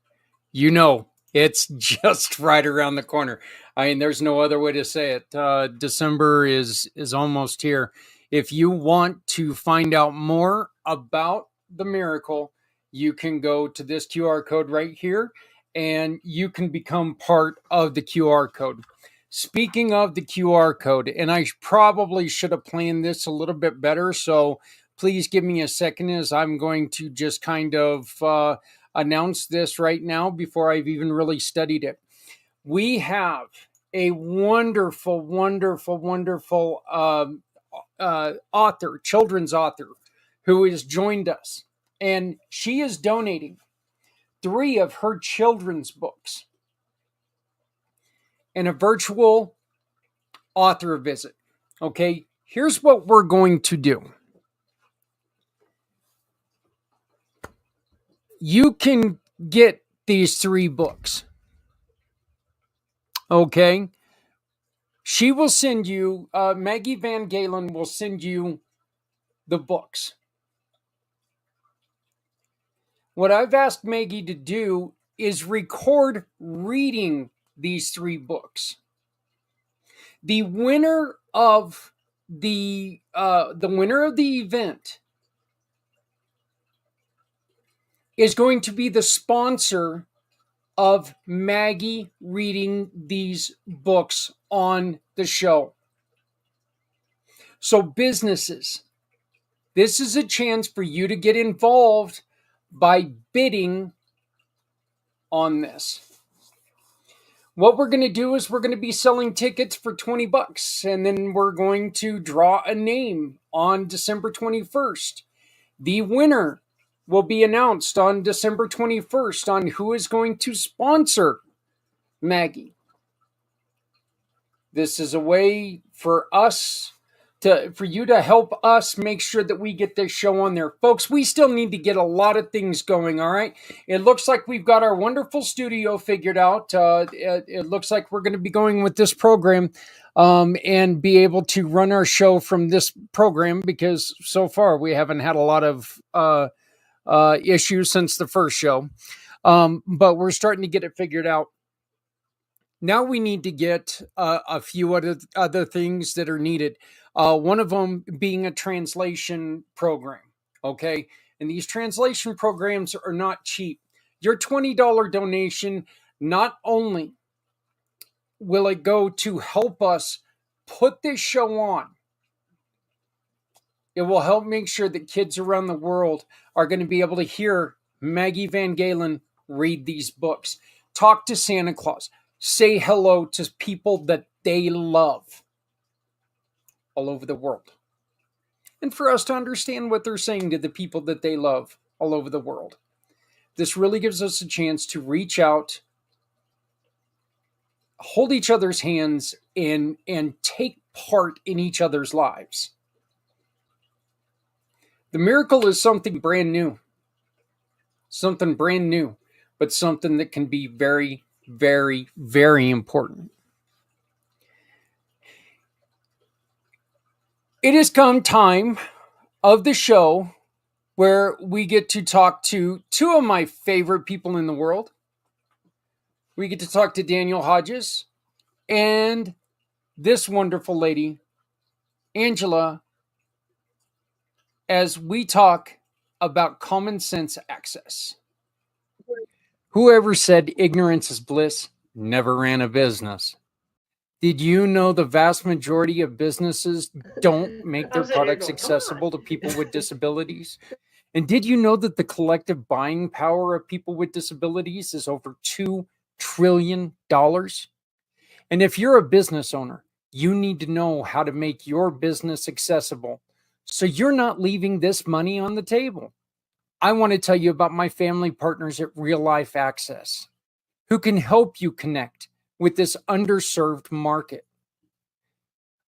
You know, it's just right around the corner. I mean, there's no other way to say it. December is almost here. If you want to find out more about the miracle, you can go to this QR code right here, and you can become part of the QR code. Speaking of the QR code, and I probably should have planned this a little bit better, so please give me a second as I'm going to just kind of announce this right now before I've even really studied it. We have a wonderful, wonderful, wonderful author, children's author, who has joined us, and she is donating 3 of her children's books and a virtual author visit. Okay, here's what we're going to do. You can get these 3 books. Okay. She will send you, Maggie Van Galen will send you the books. What I've asked Maggie to do is record reading these 3 books. The winner of the event is going to be the sponsor of Maggie reading these books on the show. So businesses, this is a chance for you to get involved by bidding on this. What we're going to do is we're going to be selling tickets for $20, and then we're going to draw a name on December 21st. The winner will be announced on December 21st on who is going to sponsor Maggie. This is a way for you to help us make sure that we get this show on there. Folks, we still need to get a lot of things going, all right? It looks like we've got our wonderful studio figured out. It looks like we're going to be going with this program and be able to run our show from this program, because so far we haven't had a lot of issues since the first show. But we're starting to get it figured out. Now we need to get a few other things that are needed. One of them being a translation program, okay? And these translation programs are not cheap. Your $20 donation, not only will it go to help us put this show on, it will help make sure that kids around the world are going to be able to hear Maggie Van Galen read these books, talk to Santa Claus, say hello to people that they love all over the world. And for us to understand what they're saying to the people that they love all over the world. This really gives us a chance to reach out, hold each other's hands, and take part in each other's lives. The miracle is something brand new. Something brand new, but something that can be very, very, very important. It has come time of the show where we get to talk to 2 of my favorite people in the world. We get to talk to Daniel Hodges and this wonderful lady, Angela, as we talk about common sense access. Whoever said ignorance is bliss never ran a business. Did you know the vast majority of businesses don't make their products accessible to people with disabilities? And did you know that the collective buying power of people with disabilities is over $2 trillion? And if you're a business owner, you need to know how to make your business accessible so you're not leaving this money on the table. I want to tell you about my family partners at Real Life Access, who can help you connect with this underserved market.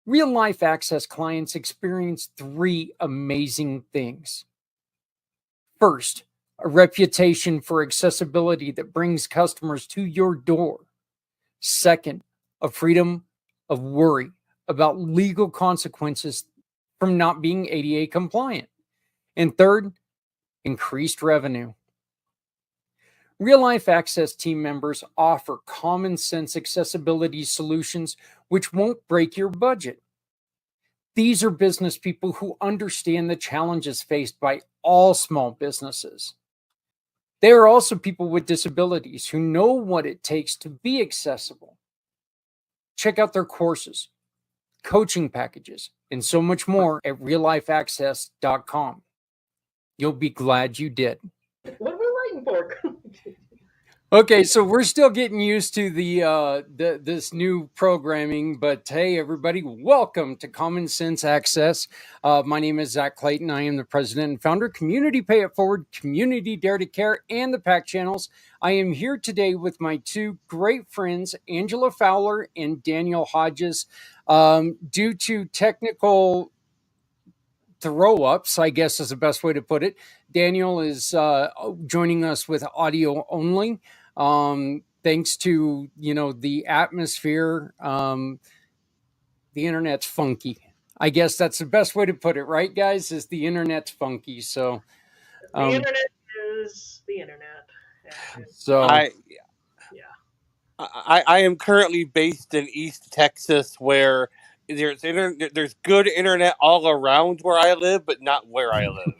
Real Life Access clients experience 3 amazing things. First, a reputation for accessibility that brings customers to your door. Second, a freedom of worry about legal consequences from not being ADA compliant. And third, increased revenue. Real Life Access team members offer common sense accessibility solutions which won't break your budget. These are business people who understand the challenges faced by all small businesses. They are also people with disabilities who know what it takes to be accessible. Check out their courses, coaching packages, and so much more at reallifeaccess.com. You'll be glad you did. What are we waiting for? Okay, so we're still getting used to this new programming, but hey, everybody, welcome to Common Sense Access. My name is Zak Clayton. I am the president and founder of Community Pay It Forward, Community Dare to Care, and the IMpACT channels. I am here today with my 2 great friends, Angela Fowler and Daniel Hodges. Due to technical throw-ups, I guess is the best way to put it, Daniel is joining us with audio only. Thanks to, the atmosphere, the internet's funky. I guess that's the best way to put it, right, guys? Is the internet's funky. So the internet is the internet. So I am currently based in East Texas, where there's good internet all around where I live, but not where I live.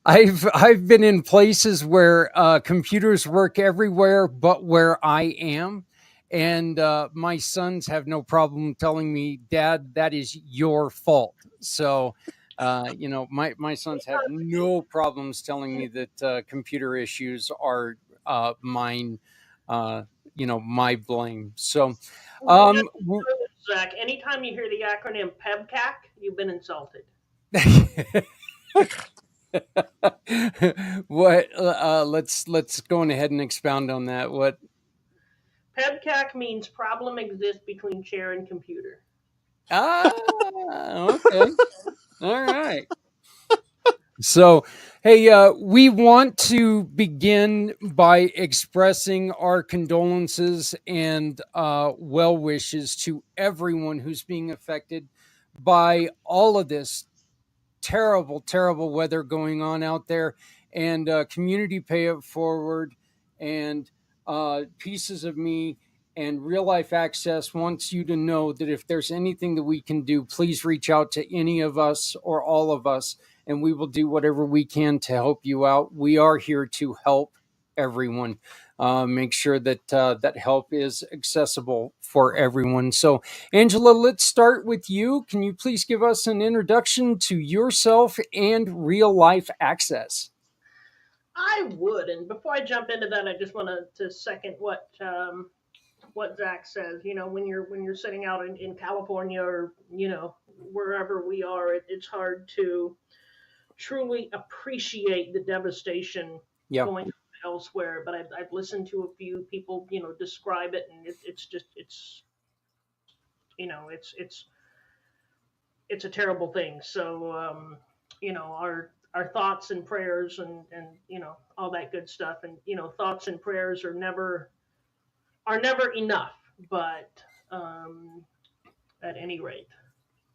I've been in places where computers work everywhere but where I am. And my sons have no problem telling me, Dad, that is your fault. So, my sons have no problems telling me that computer issues are mine, my blame. So, Zach, anytime you hear the acronym PEBCAC, you've been insulted. What? Let's go on ahead and expound on that. What? PEBCAC means problem exists between chair and computer. Okay. All right. So, hey, we want to begin by expressing our condolences and well wishes to everyone who's being affected by all of this terrible, terrible weather going on out there. And Community Pay It Forward and Pieces of Me and Real Life Access wants you to know that if there's anything that we can do, please reach out to any of us or all of us, and we will do whatever we can to help you out. We are here to help everyone. Make sure that that help is accessible for everyone. So, Angela, let's start with you. Can you please give us an introduction to yourself and Real Life Access? I would, and before I jump into that, I just want to second what Zach says. When you're sitting out in California or wherever we are, it's hard to truly appreciate the devastation going on elsewhere. But I've listened to a few people describe it, and it's a terrible thing. So our thoughts and prayers and all that good stuff, and thoughts and prayers are never enough. But at any rate,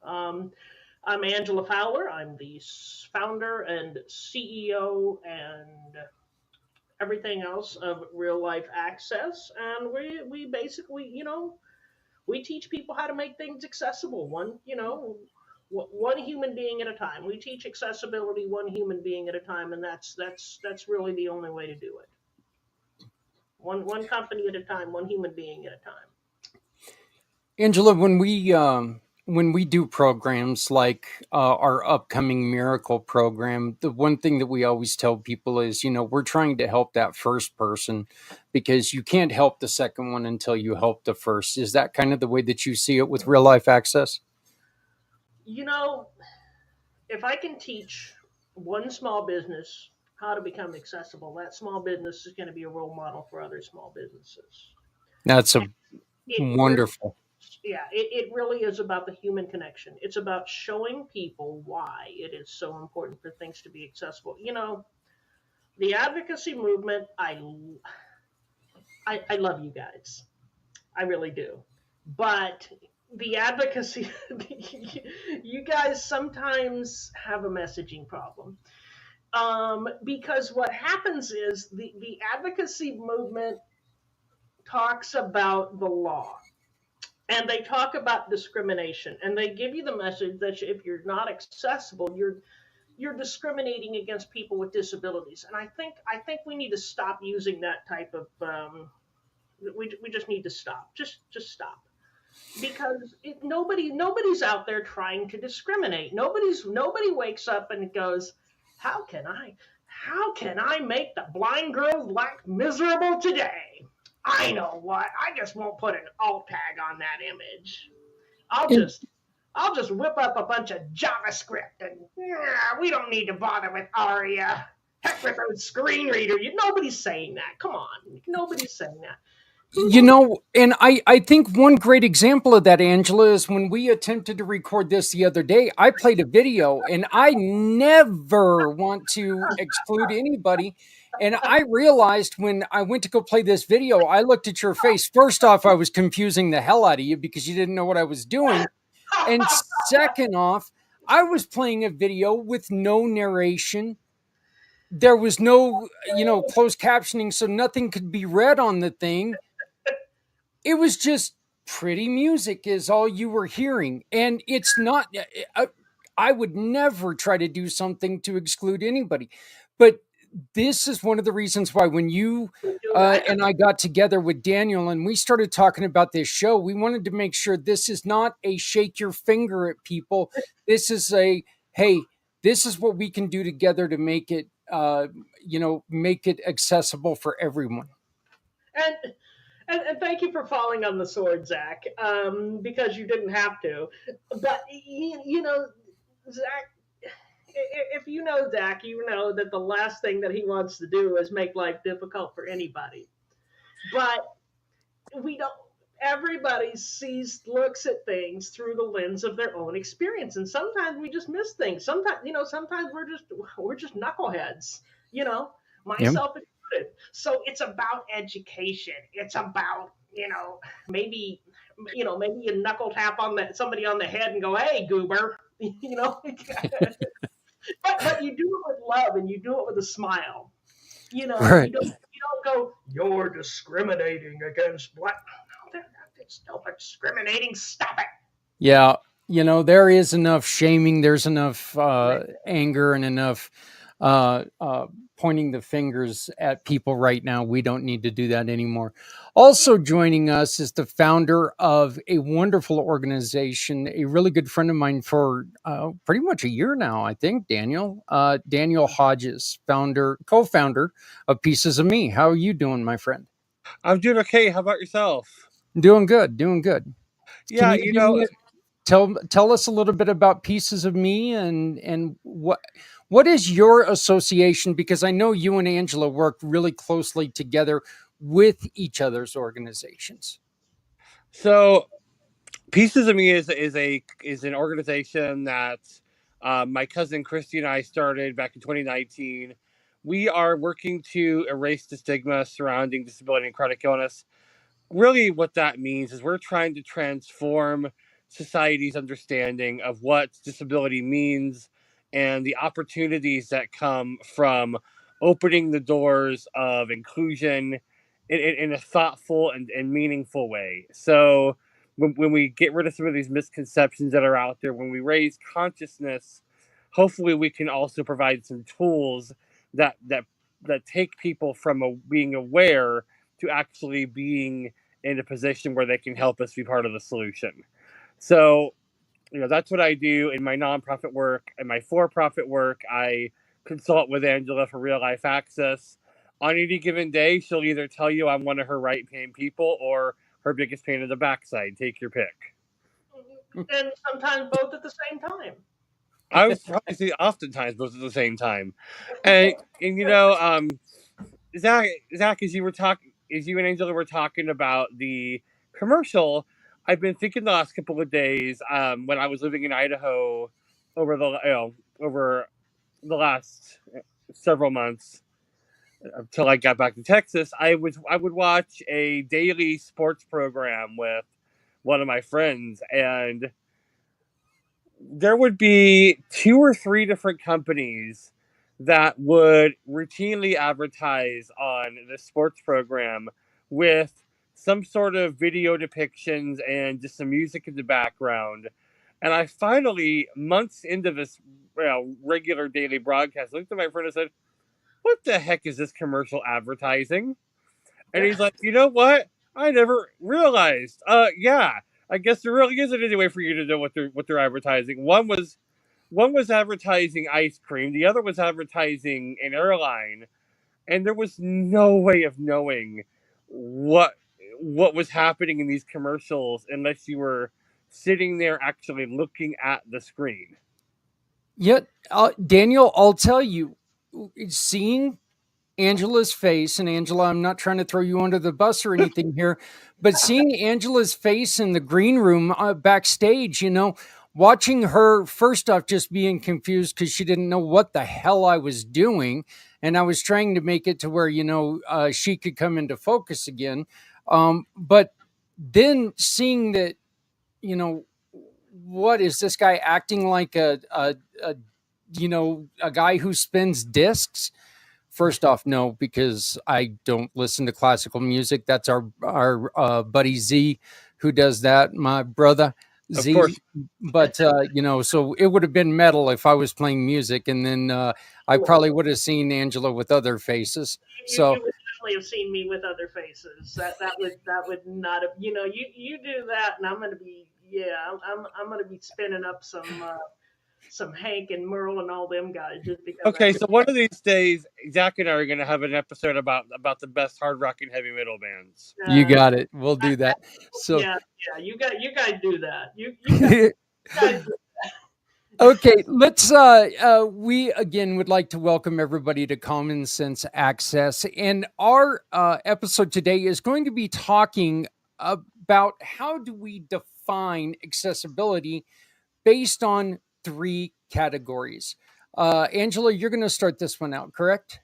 I'm Angela Fowler. I'm the founder and CEO and everything else of real life access, and we basically, we teach people how to make things accessible. One human being at a time. We teach accessibility one human being at a time, and that's really the only way to do it. One company at a time, one human being at a time. Angela, when we do programs like our upcoming Miracle program, the one thing that we always tell people is, we're trying to help that first person because you can't help the second one until you help the first. Is that kind of the way that you see it with real life access? If I can teach one small business how to become accessible, that small business is going to be a role model for other small businesses. That's a It really, wonderful. yeah, it really is about the human connection. It's about showing people why it is so important for things to be accessible. The advocacy movement, I love you guys. I really do. But the advocacy, you guys sometimes have a messaging problem. Because what happens is the advocacy movement talks about the law, and they talk about discrimination, and they give you the message that if you're not accessible, you're discriminating against people with disabilities. And I think we need to stop using that type of we just need to stop. Just stop. Because nobody's out there trying to discriminate. Nobody wakes up and goes, how can I make the blind girl's life miserable today? I know what. I just won't put an alt tag on that image. I'll And just I'll just whip up a bunch of JavaScript and we don't need to bother with ARIA. Heck with those screen reader. Nobody's saying that. Come on. Nobody's saying that. And I think one great example of that, Angela, is when we attempted to record this the other day. I played a video, and I never want to exclude anybody. And I realized when I went to go play this video, I looked at your face. First off, I was confusing the hell out of you because you didn't know what I was doing. And second off, I was playing a video with no narration. There was no, closed captioning, so nothing could be read on the thing. It was just pretty music is all you were hearing. And it's not, I would never try to do something to exclude anybody. But this is one of the reasons why when you and I got together with Daniel and we started talking about this show, we wanted to make sure this is not a shake your finger at people. This is a, hey, this is what we can do together to make it, make it accessible for everyone. And thank you for falling on the sword, Zach, because you didn't have to. But Zach, if you know Zach, you know that the last thing that he wants to do is make life difficult for anybody. But we don't. Everybody looks at things through the lens of their own experience, and sometimes we just miss things. Sometimes we're just knuckleheads. You know, myself included. So it's about education. It's about maybe maybe a knuckle tap on somebody on the head and go, "Hey, goober," but you do it with love and you do it with a smile. Right. You don't go, "You're discriminating against black." No, it's no discriminating. Stop it. Yeah. There is enough shaming. There's enough anger and enough pointing the fingers at people right now. We don't need to do that anymore. Also joining us is the founder of a wonderful organization, a really good friend of mine for pretty much a year now, I think, Daniel Hodges, co-founder of Pieces of Me. How are you doing, my friend? I'm doing okay. How about yourself? Doing good. Can Yeah, you give me tell us a little bit about Pieces of Me and what is your association, because I know you and Angela work really closely together with each other's organizations. So Pieces of Me is an organization that my cousin Christy and I started back in 2019. We are working to erase the stigma surrounding disability and chronic illness. Really what that means is we're trying to transform society's understanding of what disability means and the opportunities that come from opening the doors of inclusion in a thoughtful and meaningful way. So when we get rid of some of these misconceptions that are out there, when we raise consciousness, hopefully we can also provide some tools that take people from being aware to actually being in a position where they can help us be part of the solution. So, that's what I do in my nonprofit work. And my for-profit work, I consult with Angela for Real Life Access. On any given day, she'll either tell you I'm one of her right-paying people or her biggest pain in the backside. Take your pick. And sometimes both at the same time. I would probably say oftentimes both at the same time. And Zach, as you and Angela were talking about the commercial, I've been thinking the last couple of days, when I was living in Idaho over the last several months until I got back to Texas. I would watch a daily sports program with one of my friends, and there would be 2 or 3 different companies that would routinely advertise on the sports program with some sort of video depictions and just some music in the background. And I finally, months into this regular daily broadcast, looked at my friend and said, "What the heck is this commercial advertising?" And he's like, "You know what? I never realized. Yeah, I guess there really isn't any way for you to know what they're advertising. One was advertising ice cream, the other was advertising an airline, and there was no way of knowing what was happening in these commercials unless you were sitting there actually looking at the screen." Yet, Daniel, I'll tell you, seeing Angela's face, and Angela, I'm not trying to throw you under the bus or anything here, but seeing Angela's face in the green room backstage, watching her, first off, just being confused because she didn't know what the hell I was doing. And I was trying to make it to where, she could come into focus again. But then seeing that, what is this guy acting like a guy who spins discs? First off, no, because I don't listen to classical music. That's our buddy Z who does that, my brother Z. Of course. But so it would have been metal if I was playing music, and then I probably would have seen Angela with other faces. You would definitely have seen me with other faces. That would not have. You do that, and I'm going to be I'm going to be spinning up some Hank and Merle and all them guys just because. Okay, so one of these days, Zach and I are going to have an episode about the best hard rock and heavy metal bands. You got it. We'll do that. So yeah, you guys do that. You guys do that. Okay, let's we again would like to welcome everybody to Common Sense Access, and our episode today is going to be talking about how do we define accessibility based on 3 categories. Angela, you're going to start this one out, correct?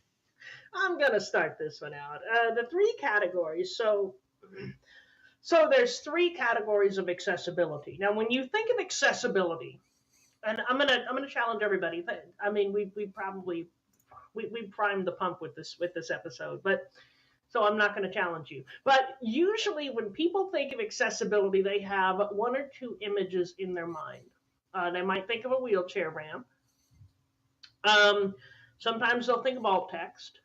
I'm going to start this one out. The 3 categories. So there's 3 categories of accessibility. Now, when you think of accessibility, and I'm gonna challenge everybody. I mean, we primed the pump with this episode, but so I'm not going to challenge you. But usually, when people think of accessibility, they have 1 or 2 images in their mind. They might think of a wheelchair ramp. Sometimes they'll think of alt text.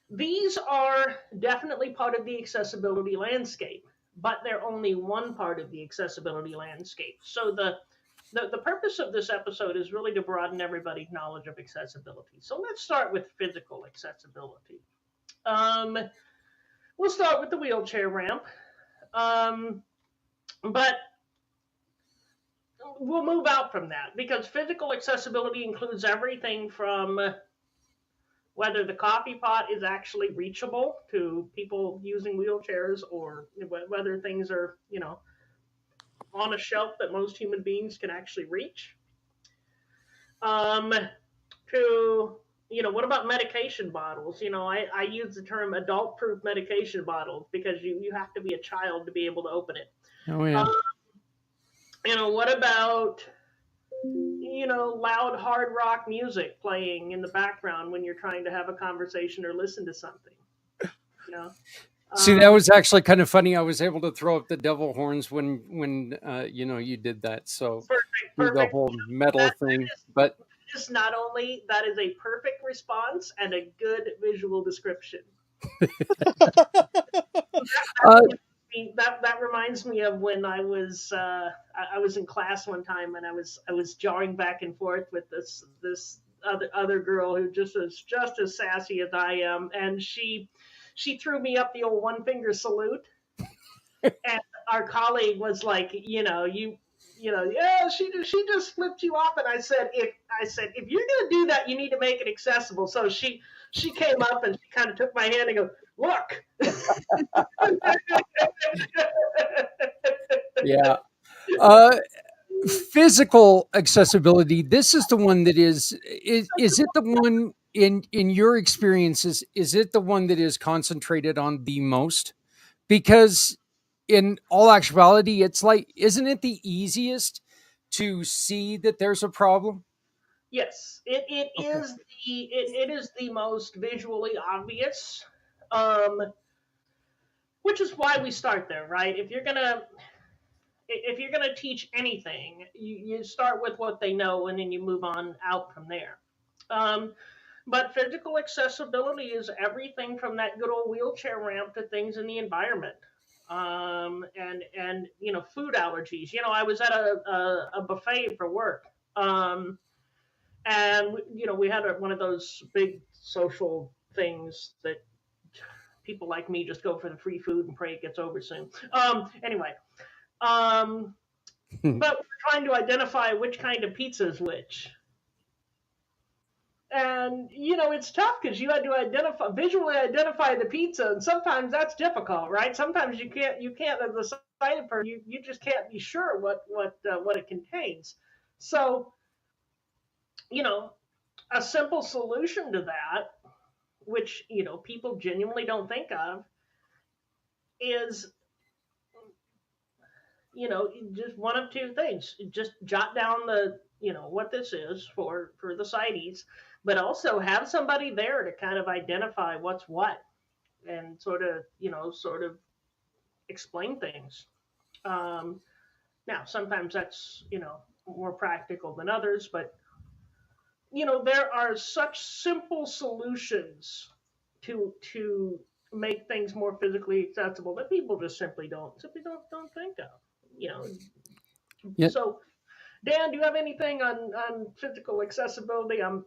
These are definitely part of the accessibility landscape, but they're only one part of the accessibility landscape. So the purpose of this episode is really to broaden everybody's knowledge of accessibility. So let's start with physical accessibility. We'll start with the wheelchair ramp, but we'll move out from that because physical accessibility includes everything from whether the coffee pot is actually reachable to people using wheelchairs, or whether things are, on a shelf that most human beings can actually reach. To, what about medication bottles? I use the term adult-proof medication bottles because you have to be a child to be able to open it. Oh, yeah. What about loud hard rock music playing in the background when you're trying to have a conversation or listen to something. You know, See, that was actually kind of funny. I was able to throw up the devil horns when you did that. So perfect, do the perfect. whole metal That thing. But is not only that is a perfect response and a good visual description. uh, That reminds me of when I was in class one time, and I was jarring back and forth with this other girl who just is just as sassy as I am, and she threw me up the old one finger salute, and our colleague was like, yeah, she just flipped you off, and I said if you're gonna do that, you need to make it accessible. So she came up and she kind of took my hand and goes, look. yeah. Physical accessibility. This is the one that is it the one in your experiences? Is it the one that is concentrated on the most? Because in all actuality, it's like, isn't it the easiest to see that there's a problem? Yes, it Okay. is it is the most visually obvious, um, which is why we start there, right? If you're gonna teach anything, you start with what they know and then you move on out from there. Um, but physical accessibility is everything from that good old wheelchair ramp to things in the environment. And food allergies. I was at a buffet for work. And we had one of those big social things that people like me just go for the free food and pray it gets over soon. Anyway, um, but we're trying to identify which kind of pizza is which. And it's tough because you had to visually identify the pizza, and sometimes that's difficult, right? Sometimes you can't as a sighted person, you just can't be sure what it contains. So you know a simple solution to that, which people genuinely don't think of, is just one of two things. Just jot down the what this is for the sighties, but also have somebody there to kind of identify what's what and sort of explain things. um, Now sometimes that's more practical than others, but there are such simple solutions to make things more physically accessible that people just simply don't think of. You know, Yeah. so Dan, do you have anything on physical accessibility? I'm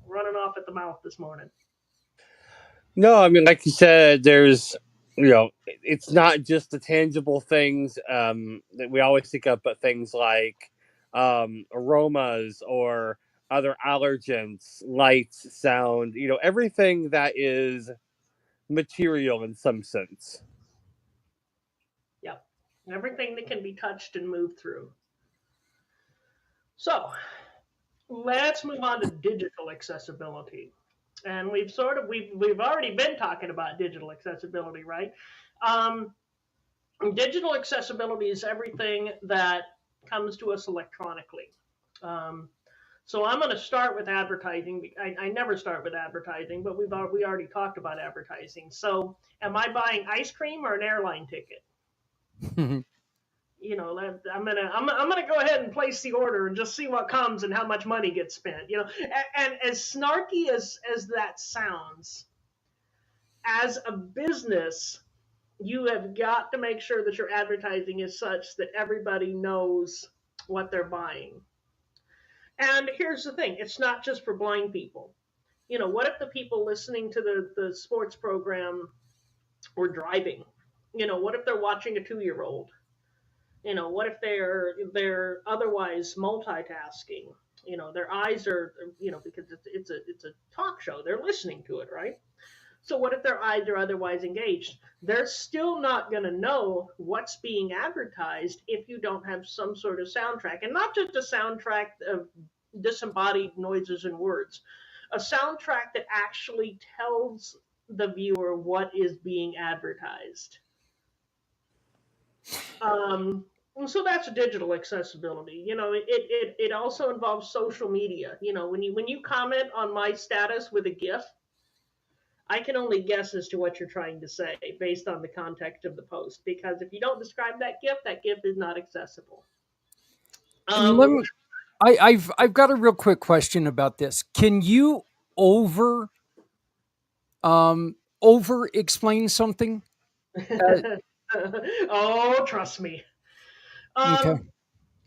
running off at the mouth this morning. No, I mean, like you said, it's not just the tangible things that we always think of, but things like aromas or other allergens, lights, sound, everything that is material in some sense. Yep, everything that can be touched and moved through. So let's move on to digital accessibility. And we've already been talking about digital accessibility, right? Um, Digital accessibility is everything that comes to us electronically. Um, so I'm going to start with advertising. I never start with advertising, but we already talked about advertising. So am I buying ice cream or an airline ticket? I'm gonna go ahead and place the order and just see what comes and how much money gets spent. And as snarky as that sounds, as a business, you have got to make sure that your advertising is such that everybody knows what they're buying. And here's the thing, it's not just for blind people. What if the people listening to the sports program were driving? What if they're watching a 2-year-old? What if they're otherwise multitasking? Their eyes are, because it's a talk show, they're listening to it, right? So what if their eyes are otherwise engaged? They're still not going to know what's being advertised if you don't have some sort of soundtrack, and not just a soundtrack of disembodied noises and words, a soundtrack that actually tells the viewer what is being advertised. Um, And so that's digital accessibility. It also involves social media. When you comment on my status with a GIF, I can only guess as to what you're trying to say based on the context of the post. Because if you don't describe that GIF is not accessible. And let Um, me, I've got a real quick question about this. Can you over over explain something? Uh, oh, trust me. okay. Um,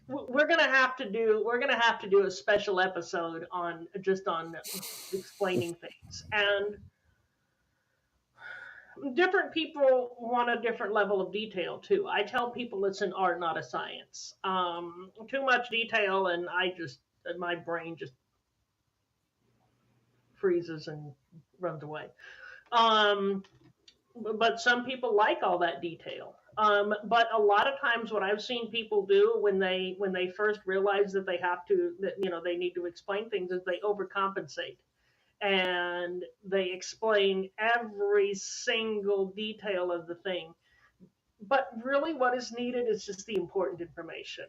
we're gonna have to do a special episode on explaining things, and different people want a different level of detail too. I tell people it's an art, not a science. Too much detail, and my brain just freezes and runs away. Um, but some people like all that detail. But a lot of times, what I've seen people do when they first realize that they need to explain things is they overcompensate and they explain every single detail of the thing. But really, what is needed is just the important information.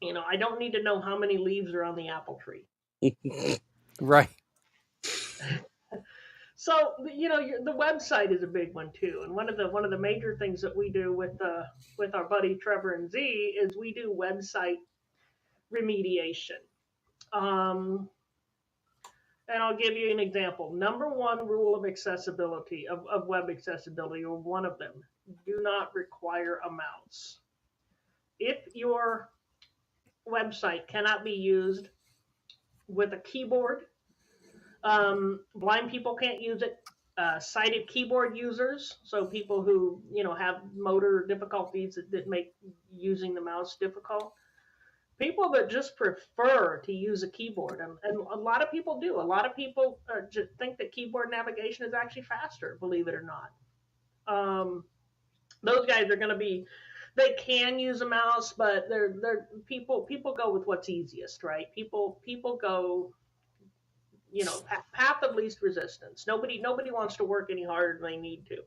I don't need to know how many leaves are on the apple tree. Right. So the website is a big one too, and one of the major things that we do with our buddy Trevor and Z is we do website remediation. Um, and I'll give you an example. Number one rule of accessibility of web accessibility, or one of them: do not require a mouse. If your website cannot be used with a keyboard, blind people can't use it. Sighted keyboard users, so people who have motor difficulties that make using the mouse difficult. People that just prefer to use a keyboard, and a lot of people do. A lot of people just think that keyboard navigation is actually faster, believe it or not. Those guys are going to be. They can use a mouse, but they're people go with what's easiest, right? People go path of least resistance. Nobody wants to work any harder than they need to.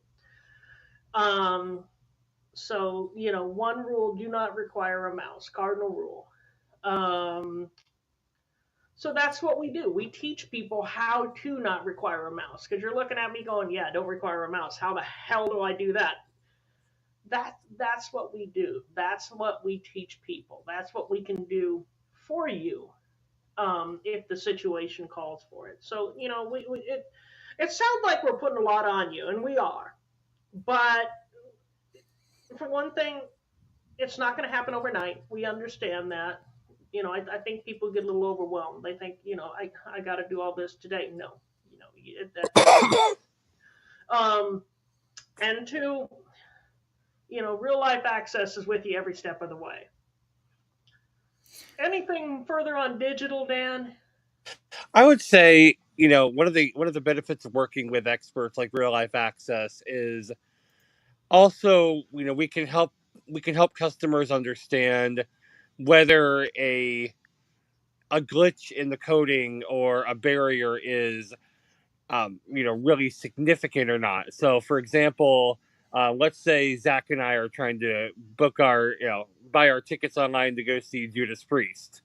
So one rule: do not require a mouse. Cardinal rule. Um, so that's what we do. We teach people how to not require a mouse. Because you're looking at me going, "Yeah, don't require a mouse. How the hell do I do that?" That's what we do. That's what we teach people. That's what we can do for you, if the situation calls for it. So it sounds like we're putting a lot on you, and we are. But for one thing, it's not going to happen overnight. We understand that. I think people get a little overwhelmed. They think, I got to do all this today. No, um, and two, real life access is with you every step of the way. Anything further on digital, Dan? I would say, one of the benefits of working with experts like Real Life Access is also, we can help customers understand whether a glitch in the coding or a barrier is really significant or not. So, for example, let's say Zach and I are trying to book buy our tickets online to go see Judas Priest.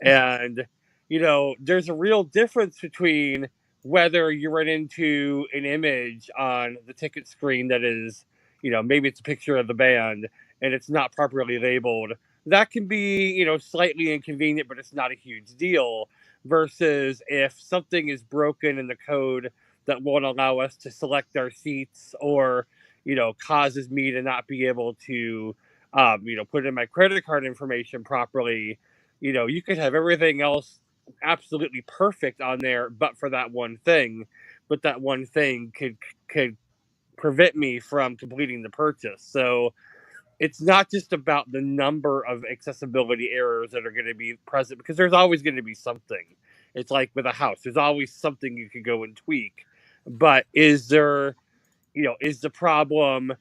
And, there's a real difference between whether you run into an image on the ticket screen that is, maybe it's a picture of the band and it's not properly labeled. That can be, slightly inconvenient, but it's not a huge deal. Versus if something is broken in the code that won't allow us to select our seats, or, causes me to not be able to, put in my credit card information properly. You could have everything else absolutely perfect on there, but for that one thing. But that one thing could prevent me from completing the purchase. So it's not just about the number of accessibility errors that are going to be present, because there's always going to be something. It's like with a house, there's always something you could go and tweak. But is the problem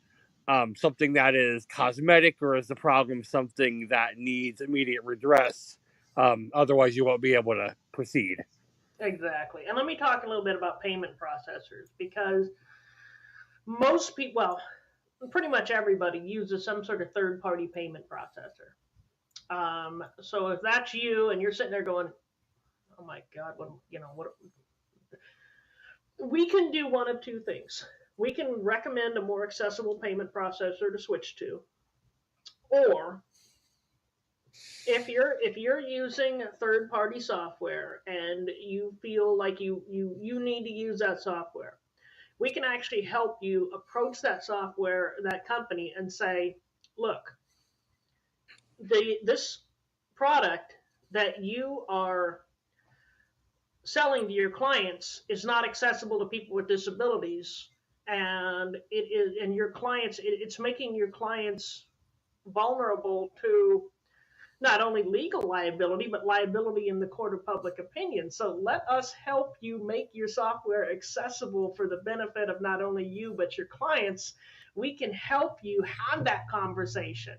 something that is cosmetic, or is the problem something that needs immediate redress? Otherwise, you won't be able to proceed. Exactly. And let me talk a little bit about payment processors, because most people, well, pretty much everybody uses some sort of third-party payment processor. So if that's you and you're sitting there going, "Oh my God, what?" We can do one of two things. We can recommend a more accessible payment processor to switch to, or if you're using third-party software and you feel like you need to use that software, we can actually help you approach that company, and say, "Look, this product that you are selling to your clients is not accessible to people with disabilities, and it's making your clients vulnerable to not only legal liability, but liability in the court of public opinion. So let us help you make your software accessible for the benefit of not only you, but your clients. We can help you have that conversation."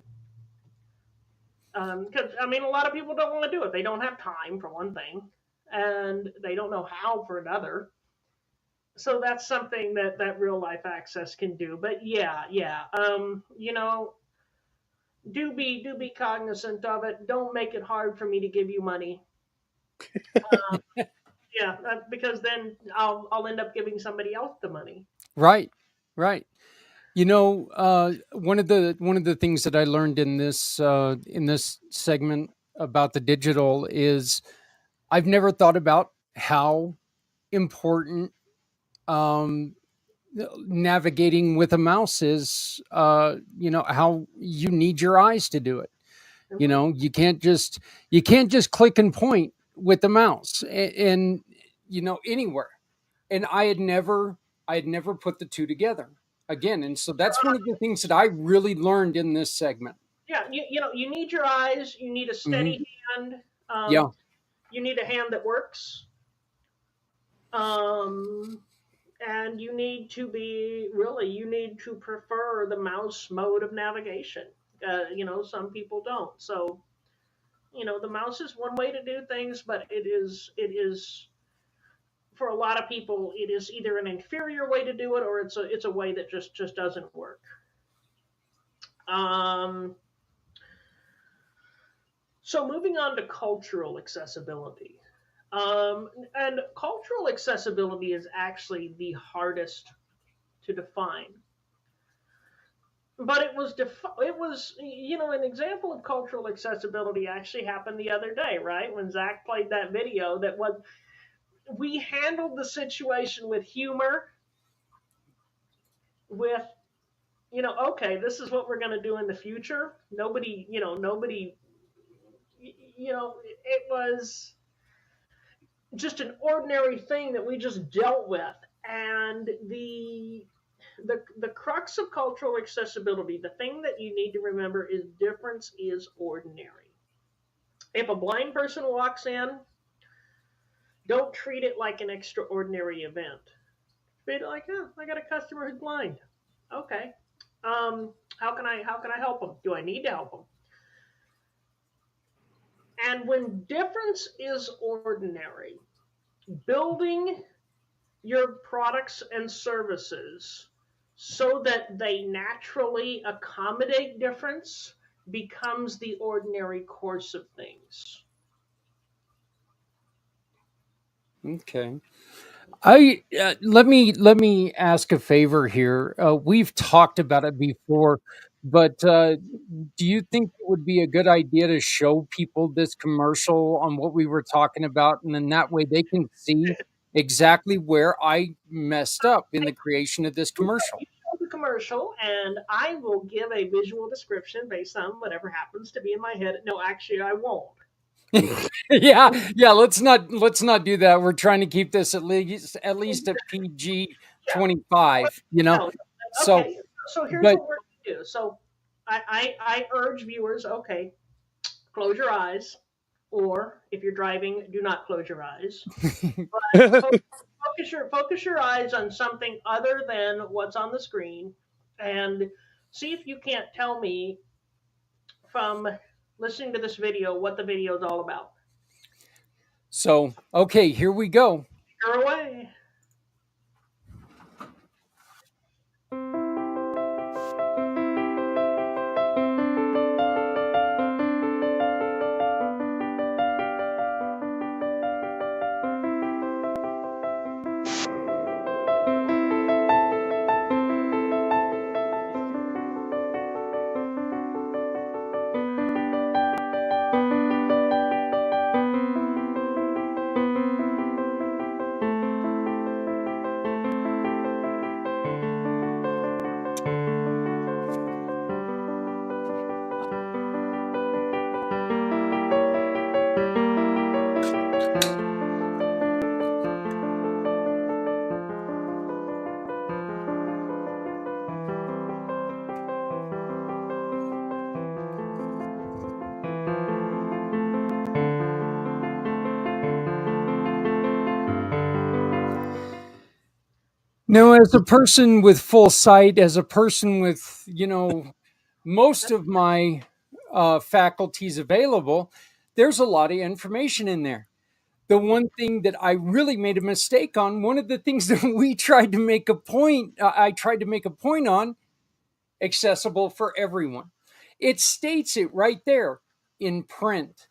Because a lot of people don't want to do it. They don't have time, for one thing, and they don't know how, for another. So that's something that real life access can do. But yeah. Do be cognizant of it. Don't make it hard for me to give you money. Yeah, because then I'll end up giving somebody else the money. Right. Right. One of the things that I learned in this segment about the digital is I've never thought about how important um, navigating with a mouse is. How you need your eyes to do it. You can't just click and point with the mouse, and anywhere. And I had never put the two together again, and so that's one of the things that I really learned in this segment. Yeah, you need your eyes. You need a Hmm. steady hand. Yeah. You need a hand that works. Um, and you need to prefer the mouse mode of navigation. Some people don't. So, the mouse is one way to do things, but it is for a lot of people, it is either an inferior way to do it, or it's a way that just doesn't work. Um, so moving on to cultural accessibility. And cultural accessibility is actually the hardest to define. But an example of cultural accessibility actually happened the other day, right? When Zach played that video, we handled the situation with humor, with, okay, this is what we're going to do in the future. Nobody, it was just an ordinary thing that we just dealt with. And the crux of cultural accessibility, the thing that you need to remember, is difference is ordinary. If a blind person walks in, don't treat it like an extraordinary event. Treat it like, oh, I got a customer who's blind. Okay. How can I help them? Do I need to help them? And when difference is ordinary, building your products and services so that they naturally accommodate difference becomes the ordinary course of things. Okay. Let me ask a favor here. We've talked about it before, but do you think it would be a good idea to show people this commercial on what we were talking about, and then that way they can see exactly where I messed up in the creation of this commercial? You show the commercial, and I will give a visual description based on whatever happens to be in my head. No, actually, I won't. Yeah. Let's not do that. We're trying to keep this at least a PG Yeah. 25. No. So, Okay. So here's but what we're going to do. So I urge viewers, okay, close your eyes, or if you're driving, do not close your eyes. But focus your eyes on something other than what's on the screen, and see if you can't tell me from listening to this video what the video is all about. So, okay, here we go. You're away. No, as a person with full sight, as a person with, most of my faculties available, there's a lot of information in there. The one thing that I really made a mistake on, one of the things that we tried to make a point, I tried to make a point on, accessible for everyone. It states it right there in print.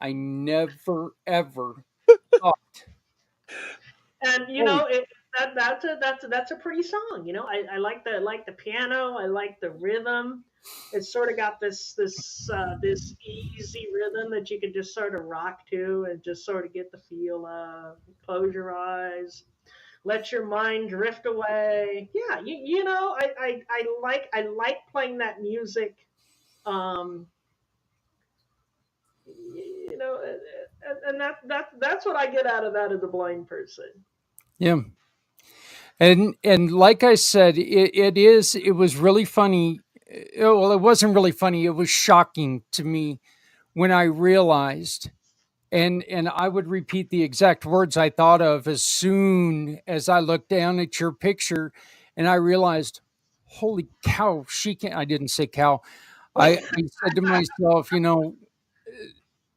I never ever thought, And oh, that's a pretty song. I like the piano. I like the rhythm. It's sort of got this easy rhythm that you can just sort of rock to and just sort of get the feel of. Close your eyes, let your mind drift away. Yeah, I like playing that music. Um, and that's what I get out of that as a blind person. yeah. And like I said, it was really funny. Well, it wasn't really funny. It was shocking to me when I realized, and I would repeat the exact words I thought of as soon as I looked down at your picture, and I realized, holy cow, she can. I didn't say cow. I said to myself,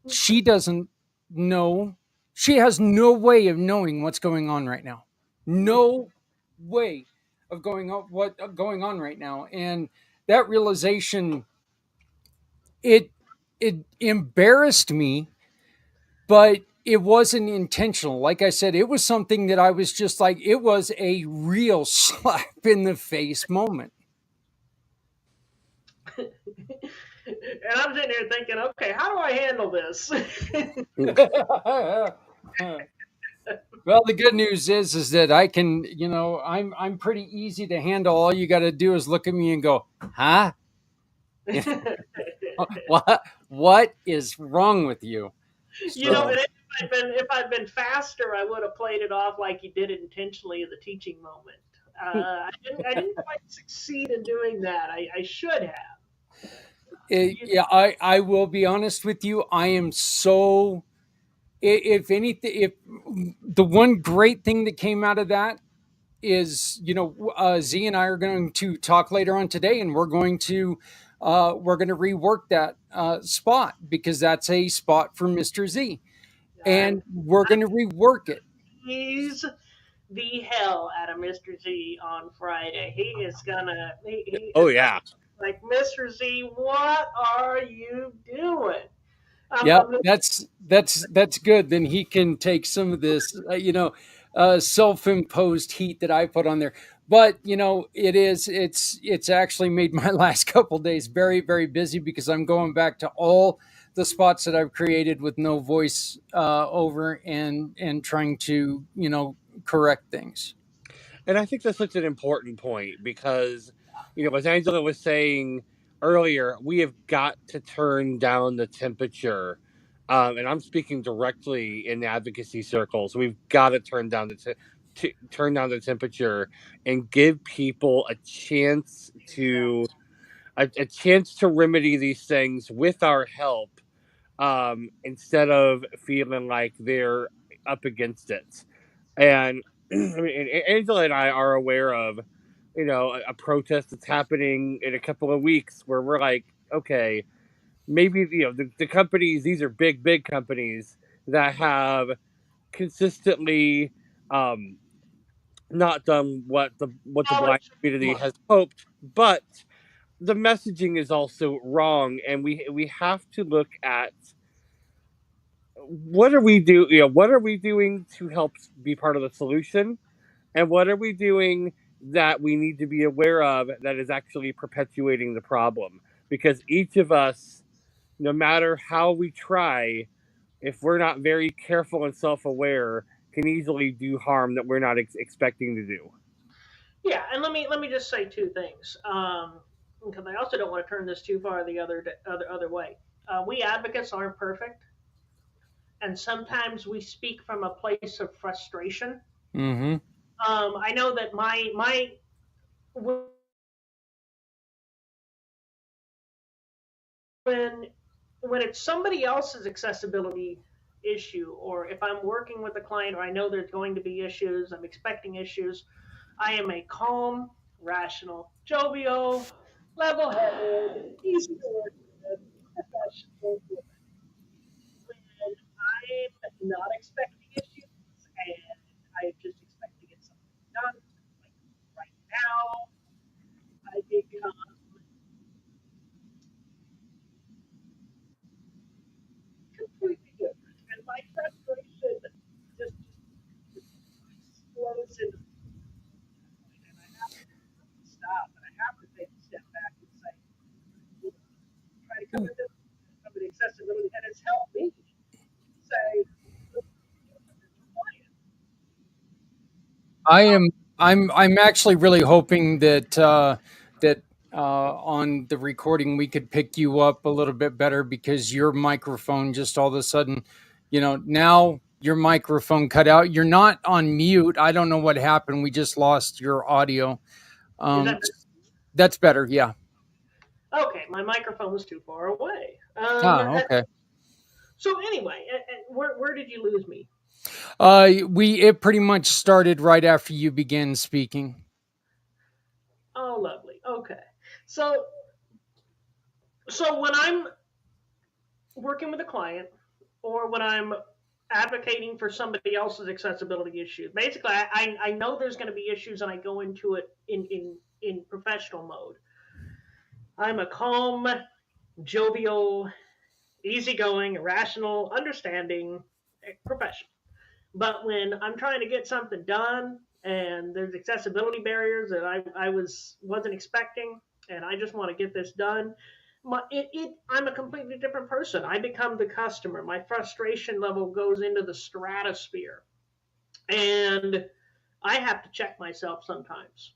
she doesn't know. She has no way of knowing what's going on right now. No way of going on right now. And that realization, it it embarrassed me, but it wasn't intentional. Like I said, it was something that I was just like, it was a real slap in the face moment. And I'm sitting here thinking, okay, how do I handle this? Well, the good news is that I can, I'm pretty easy to handle. All you got to do is look at me and go, "Huh? What is wrong with you?" So, And if I'd been faster, I would have played it off like you did it intentionally in the teaching moment. I didn't quite succeed in doing that. I should have. yeah, I will be honest with you. I am so, if anything, if the one great thing that came out of that is, Z and I are going to talk later on today, and we're going to rework that spot, because that's a spot for Mr. Z, I'm and we're going to rework it. He's the hell out of Mr. Z on Friday. He is gonna. He Oh is yeah. like Mr. Z. What are you doing? Yeah, I'm that's good. Then he can take some of this, self-imposed heat that I put on there. But it's actually made my last couple days very, very busy, because I'm going back to all the spots that I've created with no voice over, and trying to correct things. And I think that's such an important point because, as Angela was saying earlier, we have got to turn down the temperature. And I'm speaking directly in advocacy circles. We've got to turn down the temperature and give people a chance to remedy these things with our help, instead of feeling like they're up against it. And I mean, Angela and I are aware of, a protest that's happening in a couple of weeks where we're like, okay, maybe the companies, these are big companies that have consistently, um, not done what the blind community has hoped, but the messaging is also wrong, and we have to look at what are we doing to help be part of the solution, and what are we doing that we need to be aware of that is actually perpetuating the problem, because each of us, no matter how we try, if we're not very careful and self-aware, can easily do harm that we're not expecting to do. Yeah, and let me just say two things, because I also don't want to turn this too far the other way. We advocates aren't perfect, and sometimes we speak from a place of frustration. Mm-hmm. I know that my when when it's somebody else's accessibility issue, or if I'm working with a client or I know there's going to be issues, I'm expecting issues, I am a calm, rational, jovial, level-headed, easy to work with, professional woman. When I'm not expecting issues and I just expect to get something done, like right now, I become completely different. And my frustration just explodes into the point. And I have to stop and I have to take a step back and say, you know, try to come into some of the accessibility, and it's helped me say, look, client. I am. I'm actually really hoping that on the recording we could pick you up a little bit better, because your microphone just all of a sudden, now your microphone cut out. You're not on mute. I don't know what happened. We just lost your audio. Is Um, that that's better. Yeah. okay? My microphone was too far away. Okay. So anyway, where did you lose me? It pretty much started right after you began speaking. Oh, lovely. Okay. So when I'm working with a client or when I'm advocating for somebody else's accessibility issues, basically I know there's going to be issues and I go into it in professional mode. I'm a calm, jovial, easygoing, rational, understanding professional. But when I'm trying to get something done and there's accessibility barriers that I wasn't expecting, and I just want to get this done, I'm a completely different person. I become the customer. My frustration level goes into the stratosphere, and I have to check myself sometimes.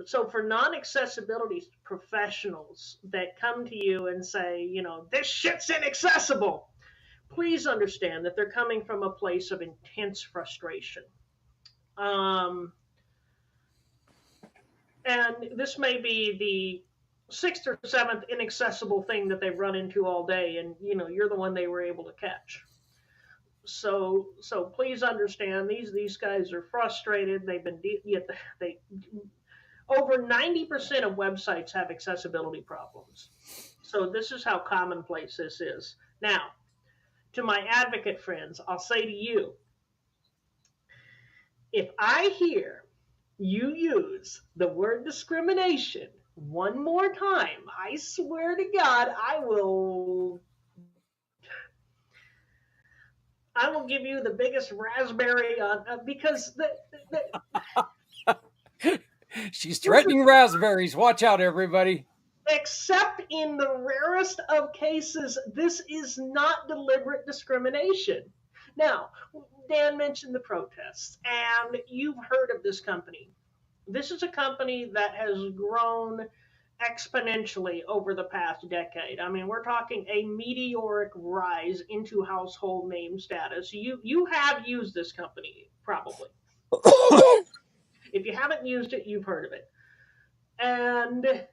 So for non-accessibility professionals that come to you and say, this shit's inaccessible, please understand that they're coming from a place of intense frustration. And this may be the sixth or seventh inaccessible thing that they've run into all day, and you're the one they were able to catch. So please understand, these guys are frustrated. They've been they over 90% of websites have accessibility problems. So this is how commonplace this is. Now, to my advocate friends, I'll say to you, if I hear you use the word discrimination one more time, I swear to God, I will give you the biggest raspberry on because She's threatening raspberries. Watch out, everybody. except in the rarest of cases, this is not deliberate discrimination. Now, Dan mentioned the protests, and you've heard of this company. This is a company that has grown exponentially over the past decade. I mean, we're talking a meteoric rise into household name status. You have used this company probably. If you haven't used it, you've heard of it. And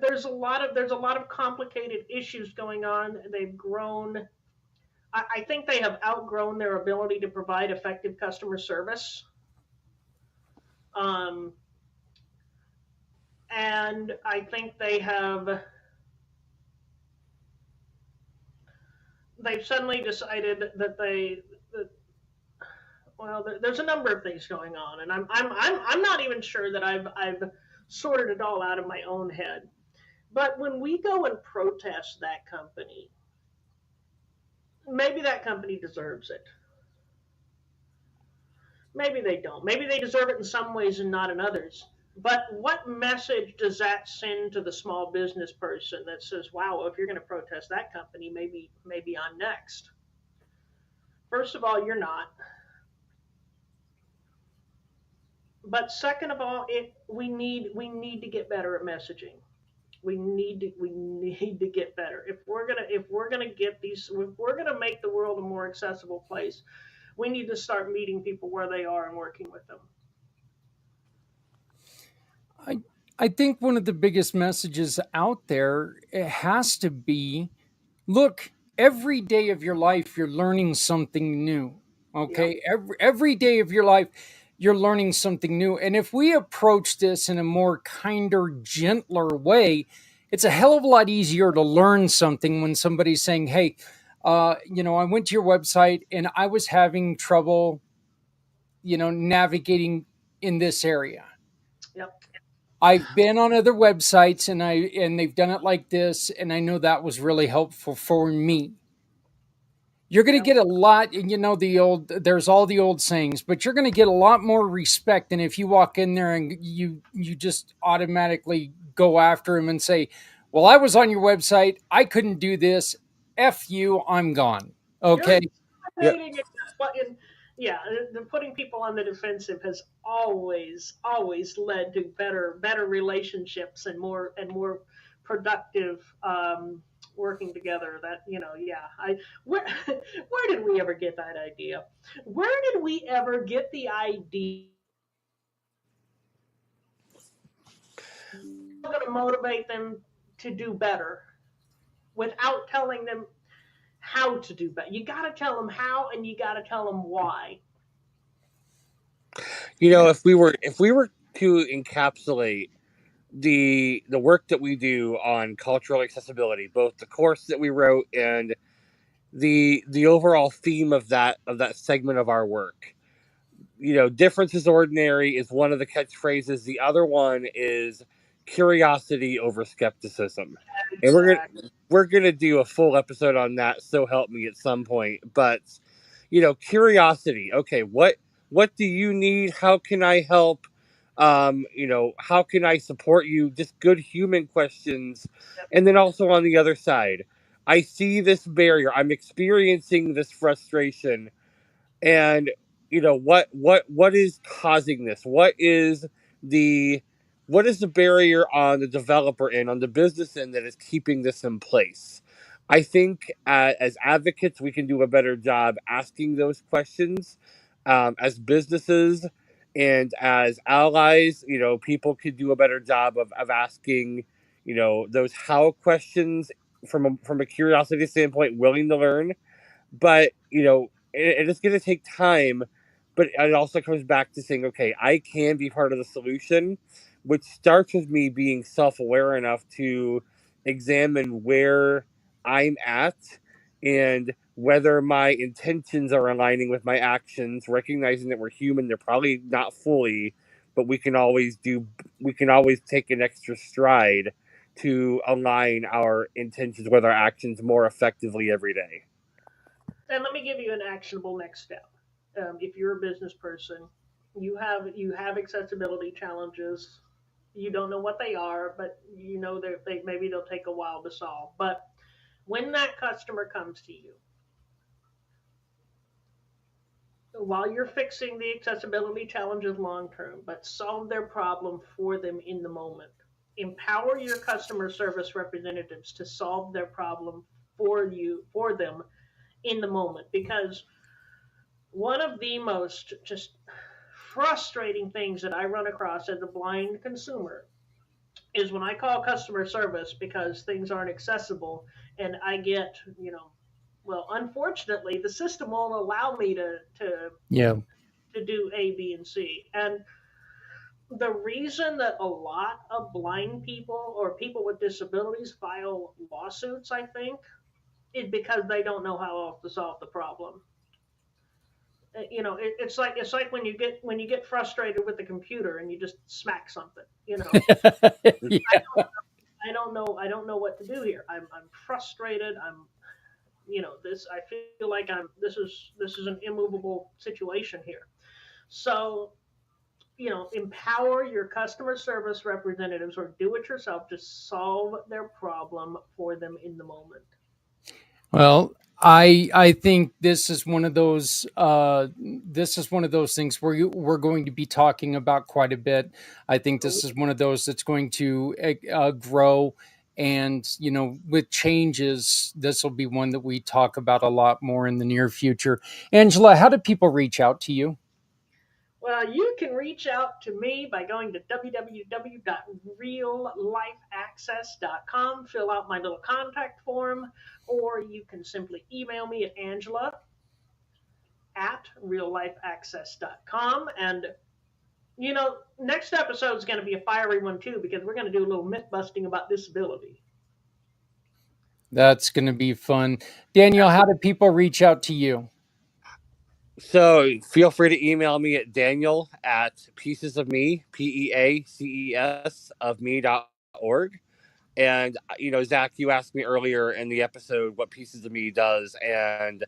there's a lot of complicated issues going on. They've grown. I think they have outgrown their ability to provide effective customer service. And I think they've suddenly decided that there's a number of things going on, and I'm not even sure that I've sorted it all out of my own head. But when we go and protest that company, maybe that company deserves it. Maybe they don't. Maybe they deserve it in some ways and not in others. But what message does that send to the small business person that says, "Wow, if you're going to protest that company, maybe I'm next"? First of all, you're not. But second of all, we need to get better at messaging. We need to get better if we're gonna make the world a more accessible place. We need to start meeting people where they are and working with them. I think one of the biggest messages out there, it has to be, look, every day of your life you're learning something new. Okay? Yep. Every day of your life, you're learning something new. And if we approach this in a more kinder, gentler way, it's a hell of a lot easier to learn something when somebody's saying, hey, I went to your website and I was having trouble, navigating in this area. Yep. I've been on other websites and they've done it like this, and I know that was really helpful for me. You're going to Yep. get a lot, there's all the old sayings, but you're going to get a lot more respect than if you walk in there and you just automatically go after him and say, well, I was on your website, I couldn't do this, F you, I'm gone. You're Okay. Yeah. intimidating and yeah, the putting people on the defensive has always led to better relationships and more productive working together. That yeah. I where did we ever get that idea? Where did we ever get the idea? We're going to motivate them to do better without telling them how to do better. You got to tell them how, and you got to tell them why. If we were to encapsulate the work that we do on cultural accessibility, both the course that we wrote and the overall theme of that segment of our work. Difference is ordinary is one of the catchphrases. The other one is curiosity over skepticism, and Exactly. we're gonna do a full episode on that. So help me at some point. But curiosity. Okay, what do you need? How can I help? How can I support you? Just good human questions. And then also on the other side, I see this barrier. I'm experiencing this frustration, and what is causing this? What is the barrier on the developer end, on the business end, that is keeping this in place? I think as advocates we can do a better job asking those questions. As businesses and as allies, people could do a better job of asking those how questions from a curiosity standpoint, willing to learn. But it is going to take time. But it also comes back to saying, okay, I can be part of the solution, which starts with me being self-aware enough to examine where I'm at and whether my intentions are aligning with my actions, recognizing that we're human. They're probably not fully, but we can always take an extra stride to align our intentions with our actions more effectively every day. And let me give you an actionable next step. If you're a business person, you have accessibility challenges. You don't know what they are, but you know they maybe they'll take a while to solve. But when that customer comes to you, while you're fixing the accessibility challenges long term, but solve their problem for them in the moment. Empower your customer service representatives to solve their problem for them in the moment, because one of the most just frustrating things that I run across as a blind consumer is when I call customer service because things aren't accessible, and I get, well, unfortunately, the system won't allow me Yeah. to do A, B, and C. And the reason that a lot of blind people or people with disabilities file lawsuits, I think, is because they don't know how else to solve the problem. It's like when you get frustrated with the computer and you just smack something. Yeah. I don't know what to do here. I'm frustrated. This I feel like this is an immovable situation here. So empower your customer service representatives or do it yourself to solve their problem for them in the moment. Well, I think this is one of those things where we're going to be talking about quite a bit. I think this is one of those that's going to grow, and with changes, this will be one that we talk about a lot more in the near future. Angela, how do people reach out to you? Well, you can reach out to me by going to www.reallifeaccess.com, fill out my little contact form, or you can simply email me at Angela at reallifeaccess.com. And, next episode is going to be a fiery one too, because we're going to do a little myth busting about disability. That's going to be fun. Daniel, how do people reach out to you? So feel free to email me at daniel@piecesofme, PEACES of me.org. And, Zach, you asked me earlier in the episode what Pieces of Me does. And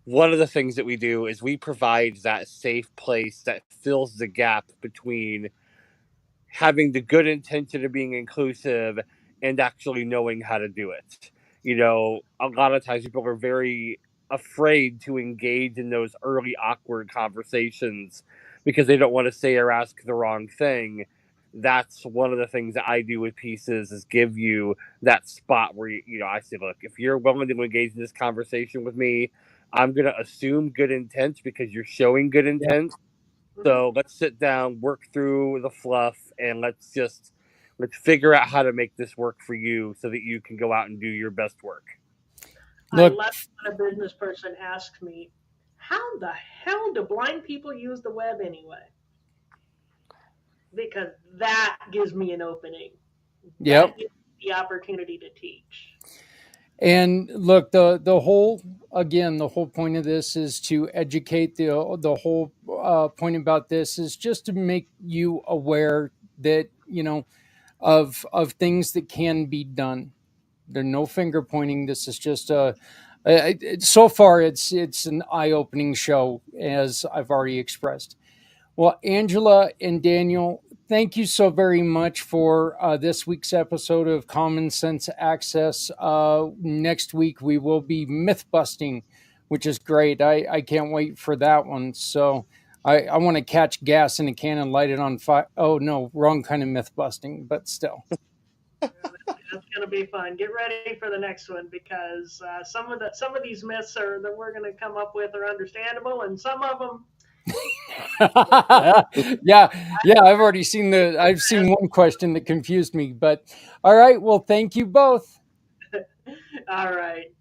one of the things that we do is we provide that safe place that fills the gap between having the good intention of being inclusive and actually knowing how to do it. A lot of times people are very afraid to engage in those early awkward conversations because they don't want to say or ask the wrong thing. That's one of the things that I do with Pieces, is give you that spot where I say, look, if you're willing to engage in this conversation with me, I'm going to assume good intent because you're showing good intent. Yeah. So let's sit down, work through the fluff, and let's figure out how to make this work for you so that you can go out and do your best work. Look, I love when a business person asks me, how the hell do blind people use the web anyway? Because that gives me an opening. Yep. That gives me the opportunity to teach. And look, the whole point of this is to educate. The whole point about this is just to make you aware that, of things that can be done. There's no finger pointing. This is just so far it's an eye-opening show, as I've already expressed. Well, Angela and Daniel, thank you so very much for this week's episode of Common Sense Access. Next week we will be myth busting, which is great. I can't wait for that one. So I want to catch gas in a can and light it on fire. Oh no, wrong kind of myth busting, but still. That's going to be fun. Get ready for the next one, because some of these myths that we're going to come up with are understandable, and some of them. yeah. I've seen one question that confused me, but all right. Well, thank you both. All right.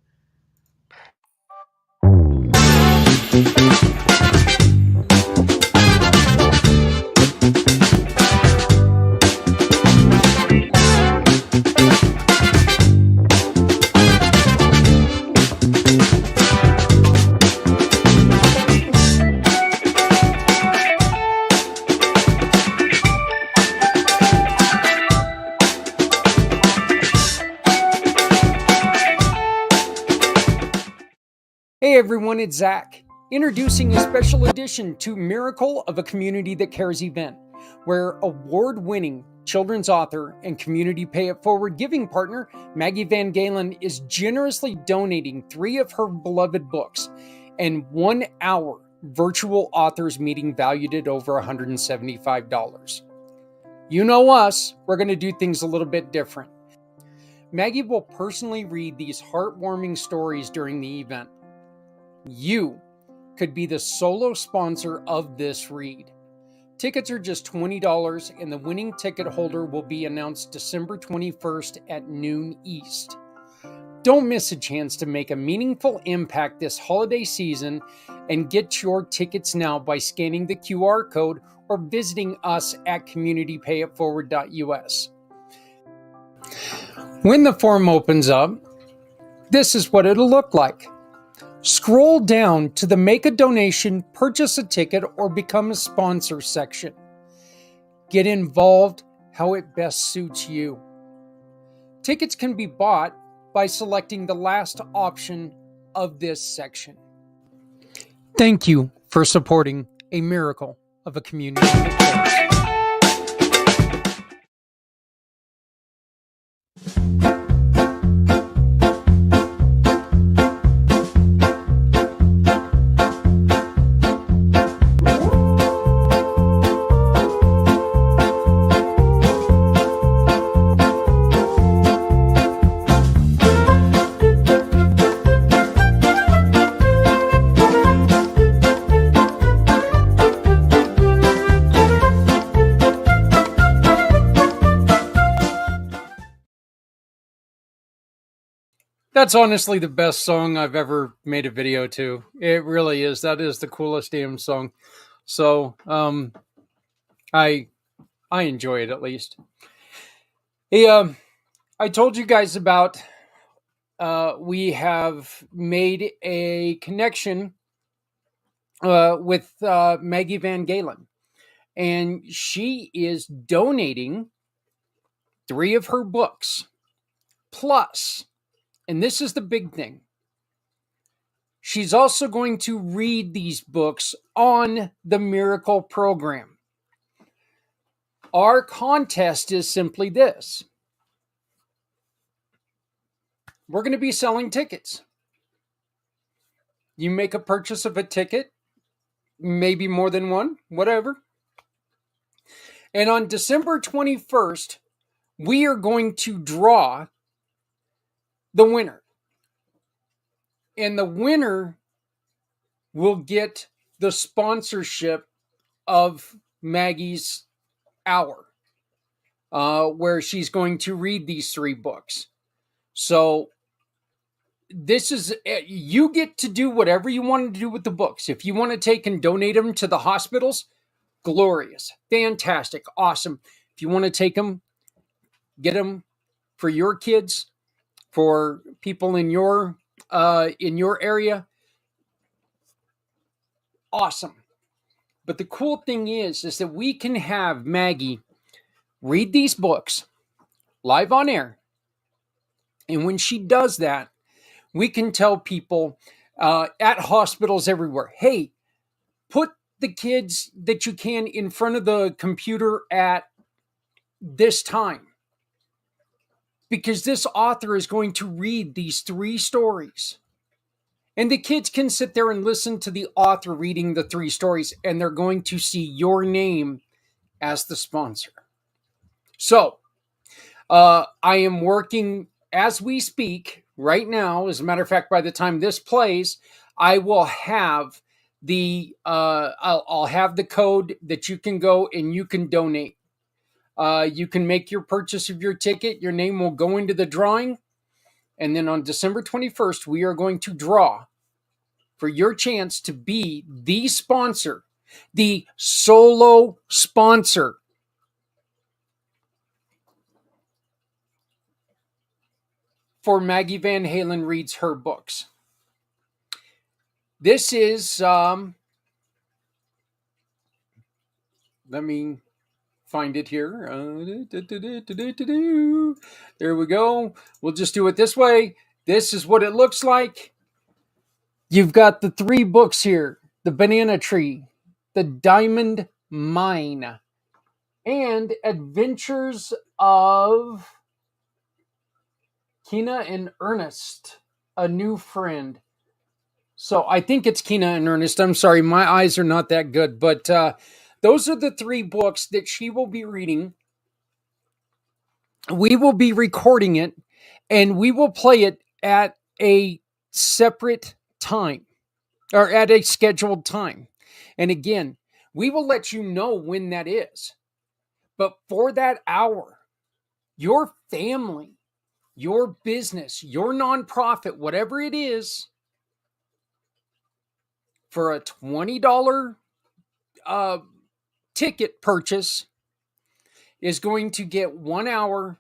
Hey everyone, it's Zach, introducing a special edition to Miracle of a Community That Cares event, where award-winning children's author and community Pay It Forward giving partner Maggie Van Galen is generously donating 3 of her beloved books and 1 hour virtual authors meeting valued at over $175. You know us, we're going to do things a little bit different. Maggie will personally read these heartwarming stories during the event. You could be the solo sponsor of this read. Tickets are just $20, and the winning ticket holder will be announced December 21st at noon East. Don't miss a chance to make a meaningful impact this holiday season, and get your tickets now by scanning the QR code or visiting us at communitypayitforward.us. When the form opens up, this is what it'll look like. Scroll down to the Make a Donation, Purchase a Ticket, or Become a Sponsor section. Get involved how it best suits you. Tickets can be bought by selecting the last option of this section. Thank you for supporting a miracle of a community that cares. That's honestly the best song I've ever made a video to. It really is. That is the coolest damn song. So I enjoy it at least. Hey, I told you guys about we have made a connection with Maggie Van Galen, and she is donating 3 of her books. Plus, and this is the big thing, she's also going to read these books on the Miracle program. Our contest is simply this. We're going to be selling tickets. You make a purchase of a ticket, maybe more than one, whatever. And on December 21st, we are going to draw the winner. And the winner will get the sponsorship of Maggie's hour, where she's going to read these 3 books. So this is, you get to do whatever you want to do with the books. If you want to take and donate them to the hospitals, glorious, fantastic, awesome. If you want to take them, get them for your kids, for people in your area, awesome. But the cool thing is that we can have Maggie read these books live on air. And when she does that, we can tell people at hospitals everywhere, hey, put the kids that you can in front of the computer at this time, because this author is going to read these 3 stories. And the kids can sit there and listen to the author reading the 3 stories, and they're going to see your name as the sponsor. So I am working as we speak right now. As a matter of fact, by the time this plays, I will have I'll have the code that you can go and you can donate. You can make your purchase of your ticket. Your name will go into the drawing. And then on December 21st, we are going to draw for your chance to be the sponsor, the solo sponsor for Maggie Van Halen Reads Her Books. This is, let me find it here. There we go. We'll just do it this way. This is what it looks like. You've got the 3 books here: The Banana Tree, The Diamond Mine, and Adventures of Kina and Ernest, a New Friend. So I think it's Kina and Ernest. I'm sorry, my eyes are not that good, but those are the 3 books that she will be reading. We will be recording it, and we will play it at a separate time, or at a scheduled time. And again, we will let you know when that is. But for that hour, your family, your business, your nonprofit, whatever it is, for a $20 ticket purchase, is going to get 1 hour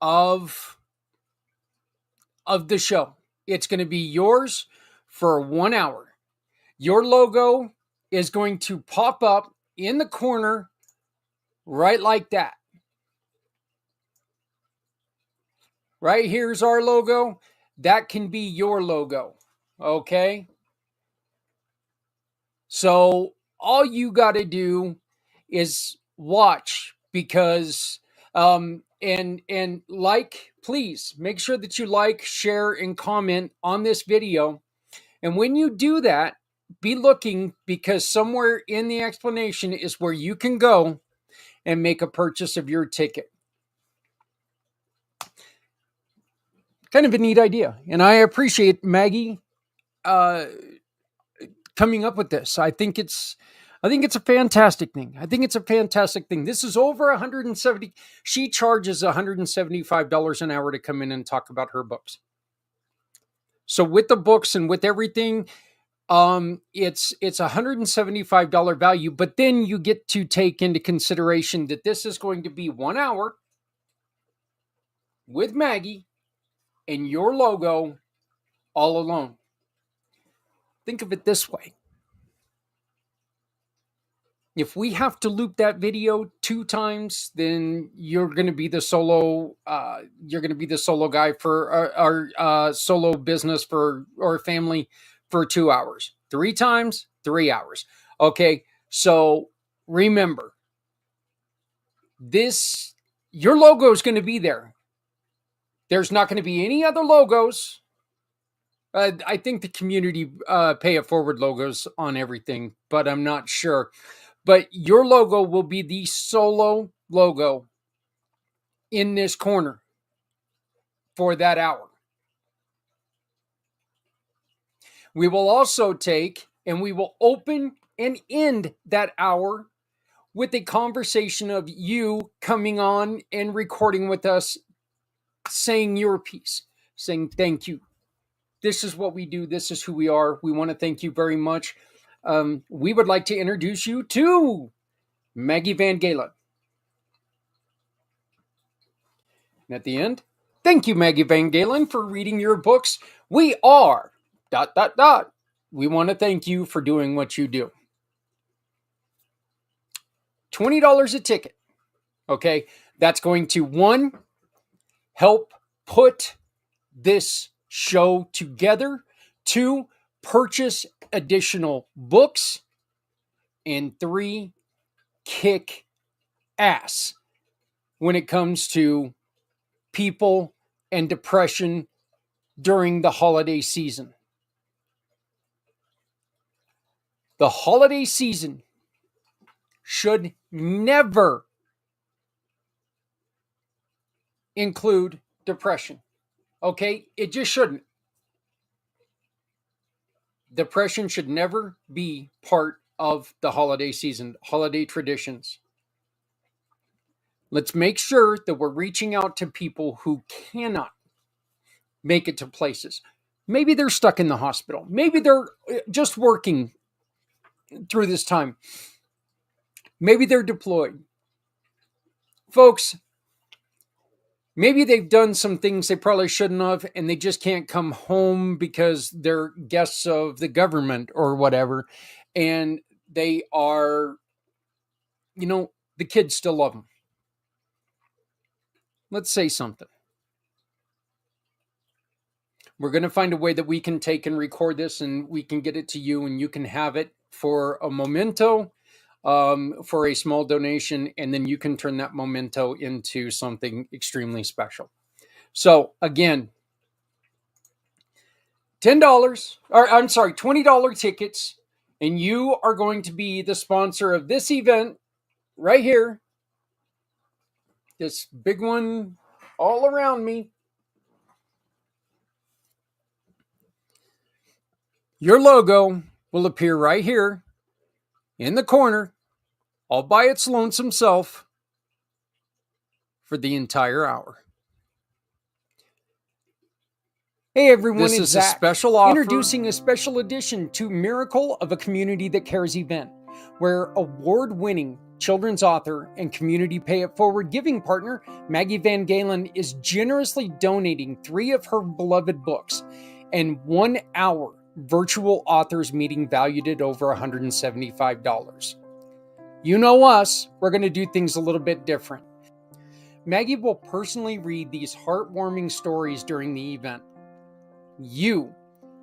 of the show. It's going to be yours for 1 hour. Your logo is going to pop up in the corner right like that. Right here's our logo. That can be your logo. Okay? So all you got to do is watch, because and like, please make sure that you like, share, and comment on this video. And when you do that, be looking, because somewhere in the explanation is where you can go and make a purchase of your ticket. Kind of a neat idea. And I appreciate Maggie coming up with this. I think it's a fantastic thing. This is over 170. She charges $175 an hour to come in and talk about her books. So with the books and with everything, it's $175 value, but then you get to take into consideration that this is going to be 1 hour with Maggie and your logo all alone. Think of it this way. If we have to loop that video 2 times, then you're going to be the solo. You're going to be the solo guy for our solo business or family for 2 hours. 3 times, 3 hours. Okay, so remember, your logo is going to be there. There's not going to be any other logos. I think the community pay it forward logos on everything, but I'm not sure. But your logo will be the solo logo in this corner for that hour. We will also take and we will open and end that hour with a conversation of you coming on and recording with us, saying your piece, saying thank you. This is what we do. This is who we are. We want to thank you very much. We would like to introduce you to Maggie Van Galen. And at the end, thank you, Maggie Van Galen, for reading your books. We are ... We want to thank you for doing what you do. $20 a ticket. Okay, that's going to, 1, help put this show together, 2, purchase additional books, and 3, kick ass when it comes to people and depression during the holiday season. The holiday season should never include depression. Okay? It just shouldn't. Depression should never be part of the holiday season, holiday traditions. Let's make sure that we're reaching out to people who cannot make it to places. Maybe they're stuck in the hospital. Maybe they're just working through this time. Maybe they're deployed. Folks, maybe they've done some things they probably shouldn't have, and they just can't come home because they're guests of the government or whatever. And they are, the kids still love them. Let's say something. We're going to find a way that we can take and record this, and we can get it to you, and you can have it for a memento, for a small donation, and then you can turn that memento into something extremely special. So again, $20 tickets, and you are going to be the sponsor of this event right here. This big one all around me. Your logo will appear right here in the corner, all by its lonesome self, for the entire hour. Hey everyone, this is Zak, a special offer, introducing a special edition to Miracle of a Community That Cares event, where award-winning children's author and community pay it forward giving partner Maggie Van Galen is generously donating 3 of her beloved books and 1 hour virtual authors meeting valued at over $175. You know us, we're going to do things a little bit different. Maggie will personally read these heartwarming stories during the event. You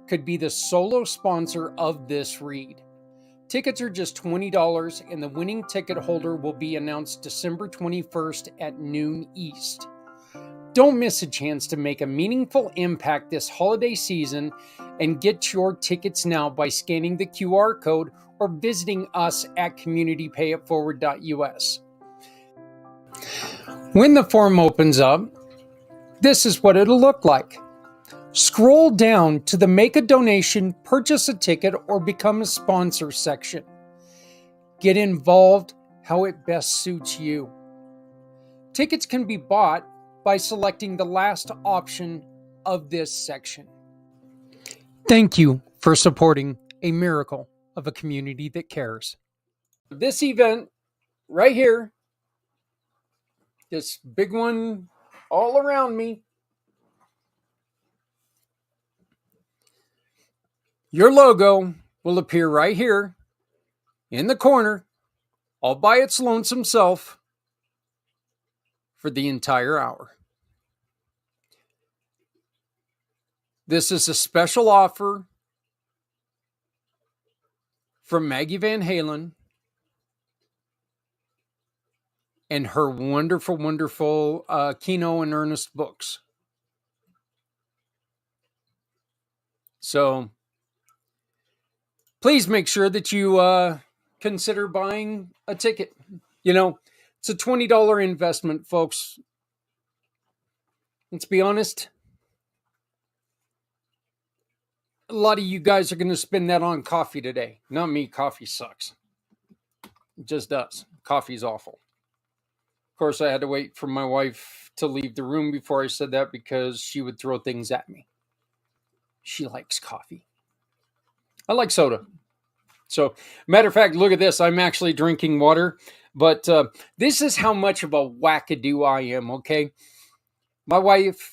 could be the solo sponsor of this read. Tickets are just $20, and the winning ticket holder will be announced December 21st at noon East. Don't miss a chance to make a meaningful impact this holiday season, and get your tickets now by scanning the QR code or visiting us at communitypayitforward.us. When the form opens up, this is what it'll look like. Scroll down to the Make a Donation, Purchase a Ticket, or Become a Sponsor section. Get involved how it best suits you. Tickets can be bought by selecting the last option of this section. Thank you for supporting a miracle of a community that cares. This event right here, this big one all around me, your logo will appear right here in the corner, all by its lonesome self, for the entire hour. This is a special offer from Maggie Van Halen and her wonderful, wonderful Keno and Ernest books. So please make sure that you consider buying a ticket. You know, it's a $20 investment, folks. Let's be honest. A lot of you guys are going to spend that on coffee today. Not me. Coffee sucks. It just does. Coffee's awful. Of course, I had to wait for my wife to leave the room before I said that because she would throw things at me. She likes coffee. I like soda. So, matter of fact, look at this. I'm actually drinking water. But this is how much of a wackadoo I am, okay? My wife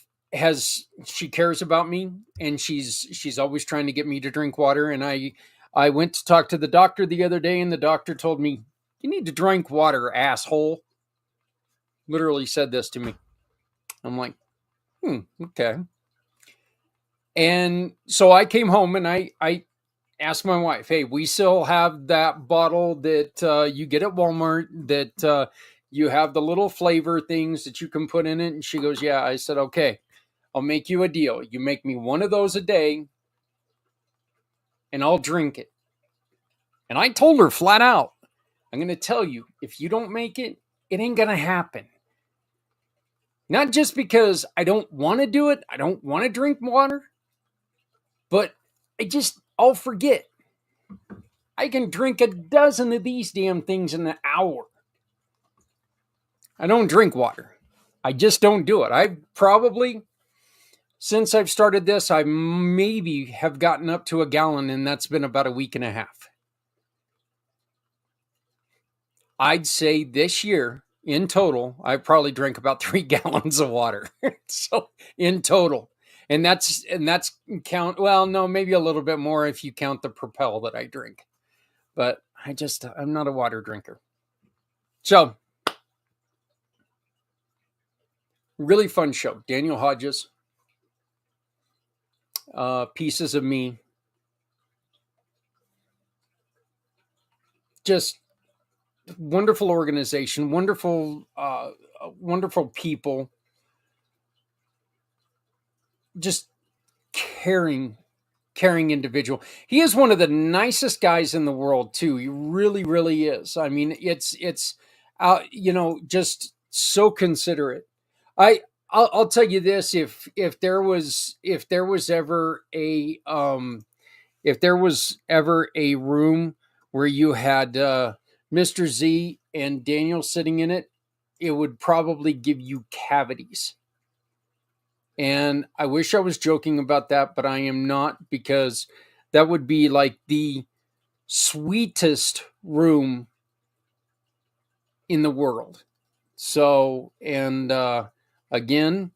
she cares about me, and she's always trying to get me to drink water. And I went to talk to the doctor the other day, and the doctor told me, "You need to drink water, asshole." Literally said this to me. I'm like, okay. And so I came home and I asked my wife, "Hey, we still have that bottle that you get at Walmart that you have the little flavor things that you can put in it?" And she goes, "Yeah." I said, "Okay, I'll make you a deal. You make me one of those a day and I'll drink it." And I told her flat out, "I'm going to tell you, if you don't make it, it ain't going to happen." Not just because I don't want to do it. I don't want to drink water, but I'll forget. I can drink a dozen of these damn things in an hour. I don't drink water. I just don't do it. I probably, since I've started this, I maybe have gotten up to a gallon, and that's been about a week and a half. I'd say this year, in total, I probably drank about 3 gallons of water. So in total. And that's count, well, no, maybe a little bit more if you count the Propel that I drink. But I'm not a water drinker. So, really fun show. Daniel Hodges, Pieces of Me. Just wonderful organization, wonderful people. Just caring individual. He is one of the nicest guys in the world too. He really, really is. I mean, it's just so considerate. I'll tell you this: if there was ever a room where you had Mr. Z and Daniel sitting in it, it would probably give you cavities. And I wish I was joking about that, but I am not, because that would be like the sweetest room in the world. So, and again,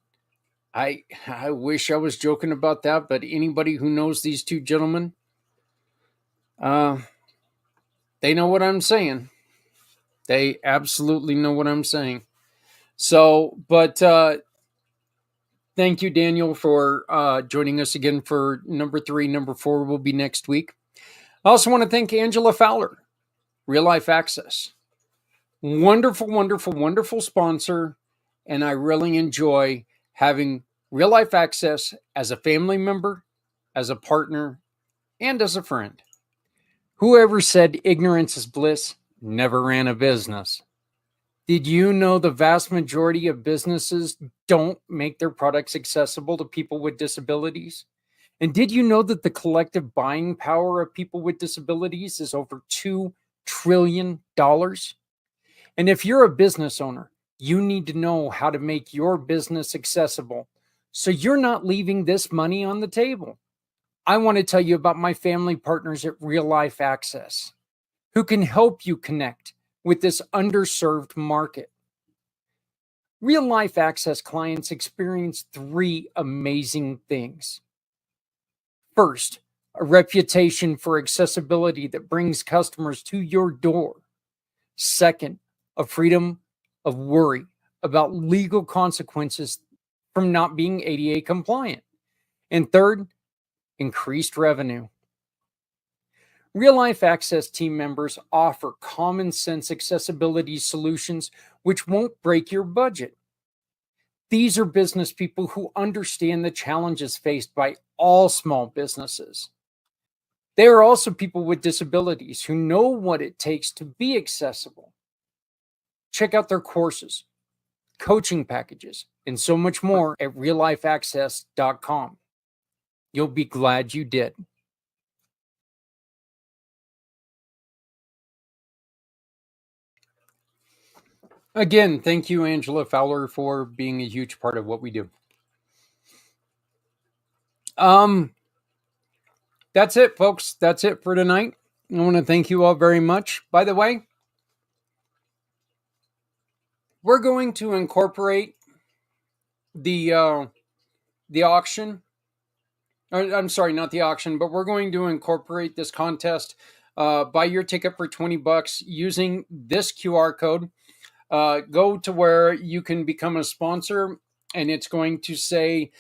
I wish I was joking about that, but anybody who knows these two gentlemen, they know what I'm saying. They absolutely know what I'm saying. So, but thank you, Daniel, for joining us again for number 3. Number 4 will be next week. I also want to thank Angela Fowler, Real Life Access. Wonderful, wonderful, wonderful sponsor. And I really enjoy having Real Life Access as a family member, as a partner, and as a friend. Whoever said ignorance is bliss never ran a business. Did you know the vast majority of businesses don't make their products accessible to people with disabilities? And did you know that the collective buying power of people with disabilities is over $2 trillion? And if you're a business owner, you need to know how to make your business accessible so you're not leaving this money on the table. I want to tell you about my family partners at Real Life Access, who can help you connect with this underserved market. Real Life Access clients experience 3 amazing things. First, a reputation for accessibility that brings customers to your door. Second, a freedom of worry about legal consequences from not being ADA compliant. And third, increased revenue. Real Life Access team members offer common sense accessibility solutions which won't break your budget. These are business people who understand the challenges faced by all small businesses. They are also people with disabilities who know what it takes to be accessible. Check out their courses, coaching packages, and so much more at reallifeaccess.com. You'll be glad you did. Again, thank you, Angela Fowler, for being a huge part of what we do. That's it, folks. That's it for tonight. I want to thank you all very much. By the way, we're going to incorporate the auction. I'm sorry, not the auction, but we're going to incorporate this contest. Buy your ticket for $20 using this QR code. Go to where you can become a sponsor, and it's going to say,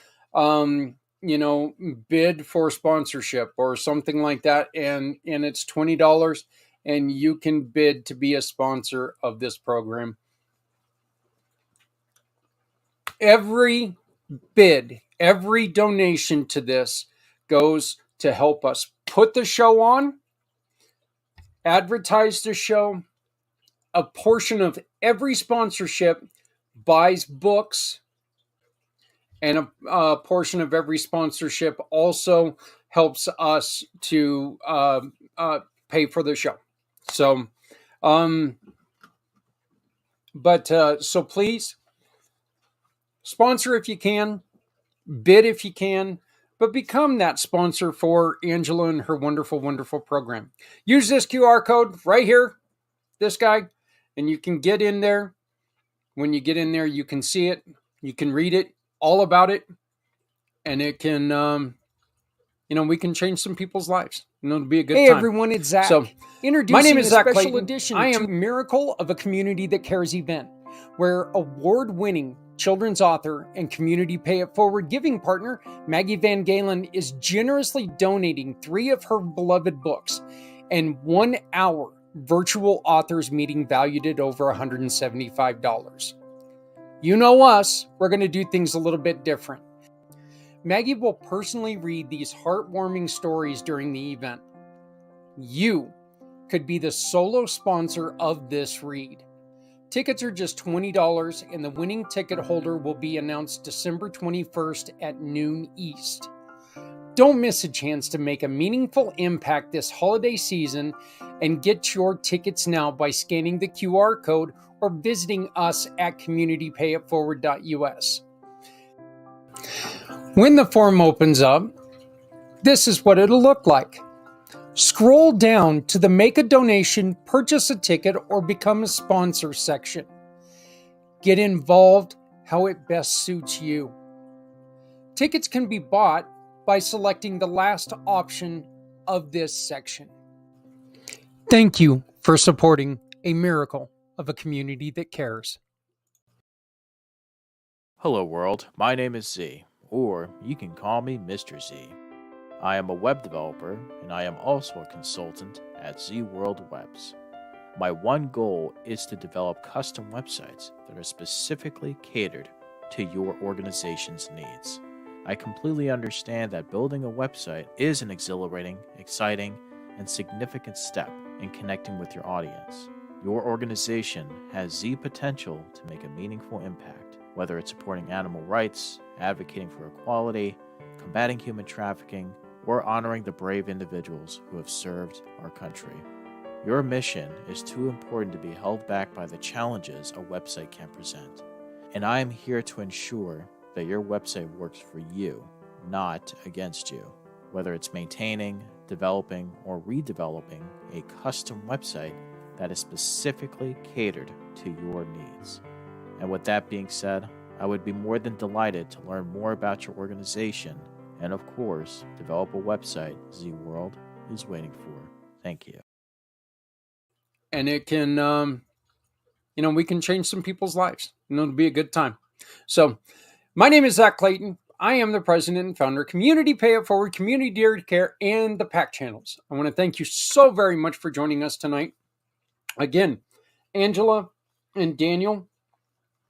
bid for sponsorship or something like that. And it's $20, and you can bid to be a sponsor of this program. Every bid, every donation to this goes to help us put the show on, advertise the show. A portion of every sponsorship buys books, and a portion of every sponsorship also helps us to pay for the show. So, so please sponsor if you can, bid if you can, but become that sponsor for Angela and her wonderful, wonderful program. Use this QR code right here, this guy, and you can get in there. When you get in there, you can see it, you can read it, all about it, and it can, we can change some people's lives. It'll be a good time. Hey everyone, it's Zach. So, introducing my name is Zak Clayton. Special edition to Miracle of a Community That Cares event, where award-winning children's author and community Pay It Forward giving partner Maggie Van Galen is generously donating 3 of her beloved books and 1 hour virtual authors meeting valued at over $175. You know us, we're going to do things a little bit different. Maggie will personally read these heartwarming stories during the event. You could be the solo sponsor of this read. Tickets are just $20, and the winning ticket holder will be announced December 21st at noon East. Don't miss a chance to make a meaningful impact this holiday season, and get your tickets now by scanning the QR code or visiting us at communitypayitforward.us. When the form opens up, this is what it'll look like. Scroll down to the Make a Donation, Purchase a Ticket, or Become a Sponsor section. Get involved how it best suits you. Tickets can be bought by selecting the last option of this section. Thank you for supporting a miracle of a community that cares. Hello world, my name is Z, or you can call me Mr. Z. I am a web developer, and I am also a consultant at Z World Webs. My one goal is to develop custom websites that are specifically catered to your organization's needs. I completely understand that building a website is an exhilarating, exciting, and significant step in connecting with your audience. Your organization has the potential to make a meaningful impact, whether it's supporting animal rights, advocating for equality, combating human trafficking, or honoring the brave individuals who have served our country. Your mission is too important to be held back by the challenges a website can present. And I am here to ensure that your website works for you, not against you. whether it's maintaining, developing, or redeveloping a custom website that is specifically catered to your needs. And with that being said, I would be more than delighted to learn more about your organization and, of course, develop a website Z World is waiting for. Thank you. And it can, we can change some people's lives. It'll be a good time. So, my name is Zak Clayton. I am the president and founder of Community Pay It Forward, Community Dairy Care, and the IMpACT channels. I want to thank you so very much for joining us tonight. Again, Angela and Daniel,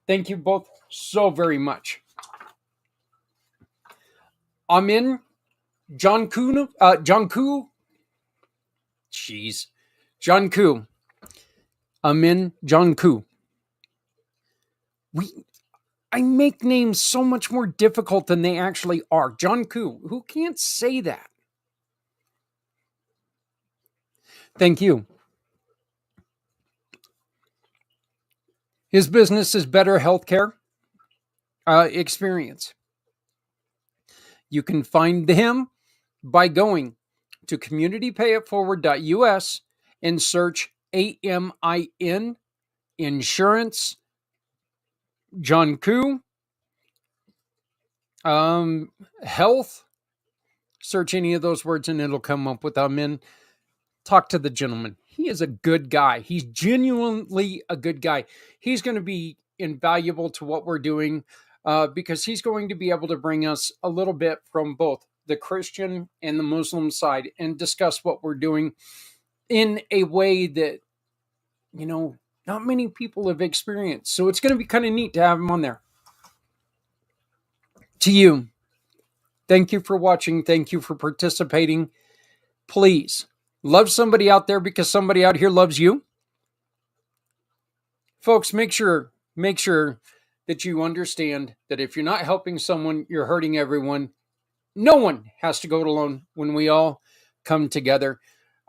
thank you both so very much. Amin Njonkou, Amin Njonkou. I make names so much more difficult than they actually are. Njonkou, who can't say that? Thank you. His business is Better Healthcare Experience. You can find him by going to communitypayitforward.us and search AMIN Insurance Njonkou Health. Search any of those words and it'll come up with Amin. Talk to the gentleman. He is a good guy. He's genuinely a good guy. He's going to be invaluable to what we're doing because he's going to be able to bring us a little bit from both the Christian and the Muslim side and discuss what we're doing in a way that, not many people have experienced. So it's going to be kind of neat to have him on there. To you, thank you for watching. Thank you for participating. Please love somebody out there because somebody out here loves you. Folks, make sure that you understand that if you're not helping someone, you're hurting everyone. No one has to go it alone when we all come together.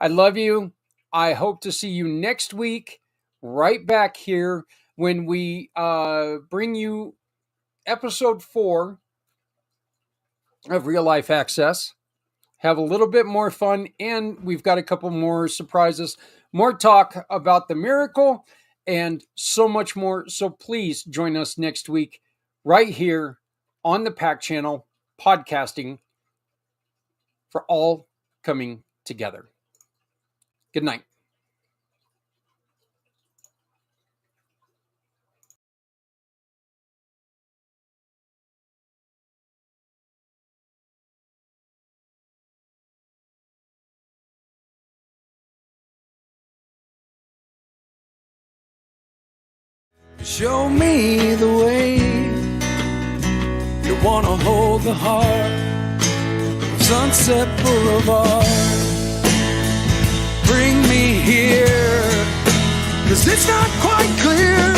I love you. I hope to see you next week, right back here when we bring you episode 4 of Real Life Access. Have a little bit more fun, and we've got a couple more surprises, more talk about the miracle, and so much more. So please join us next week right here on the IMpACT channel, podcasting for all coming together. Good night. Show me the way. You wanna hold the heart of Sunset Boulevard. Bring me here, 'cause it's not quite clear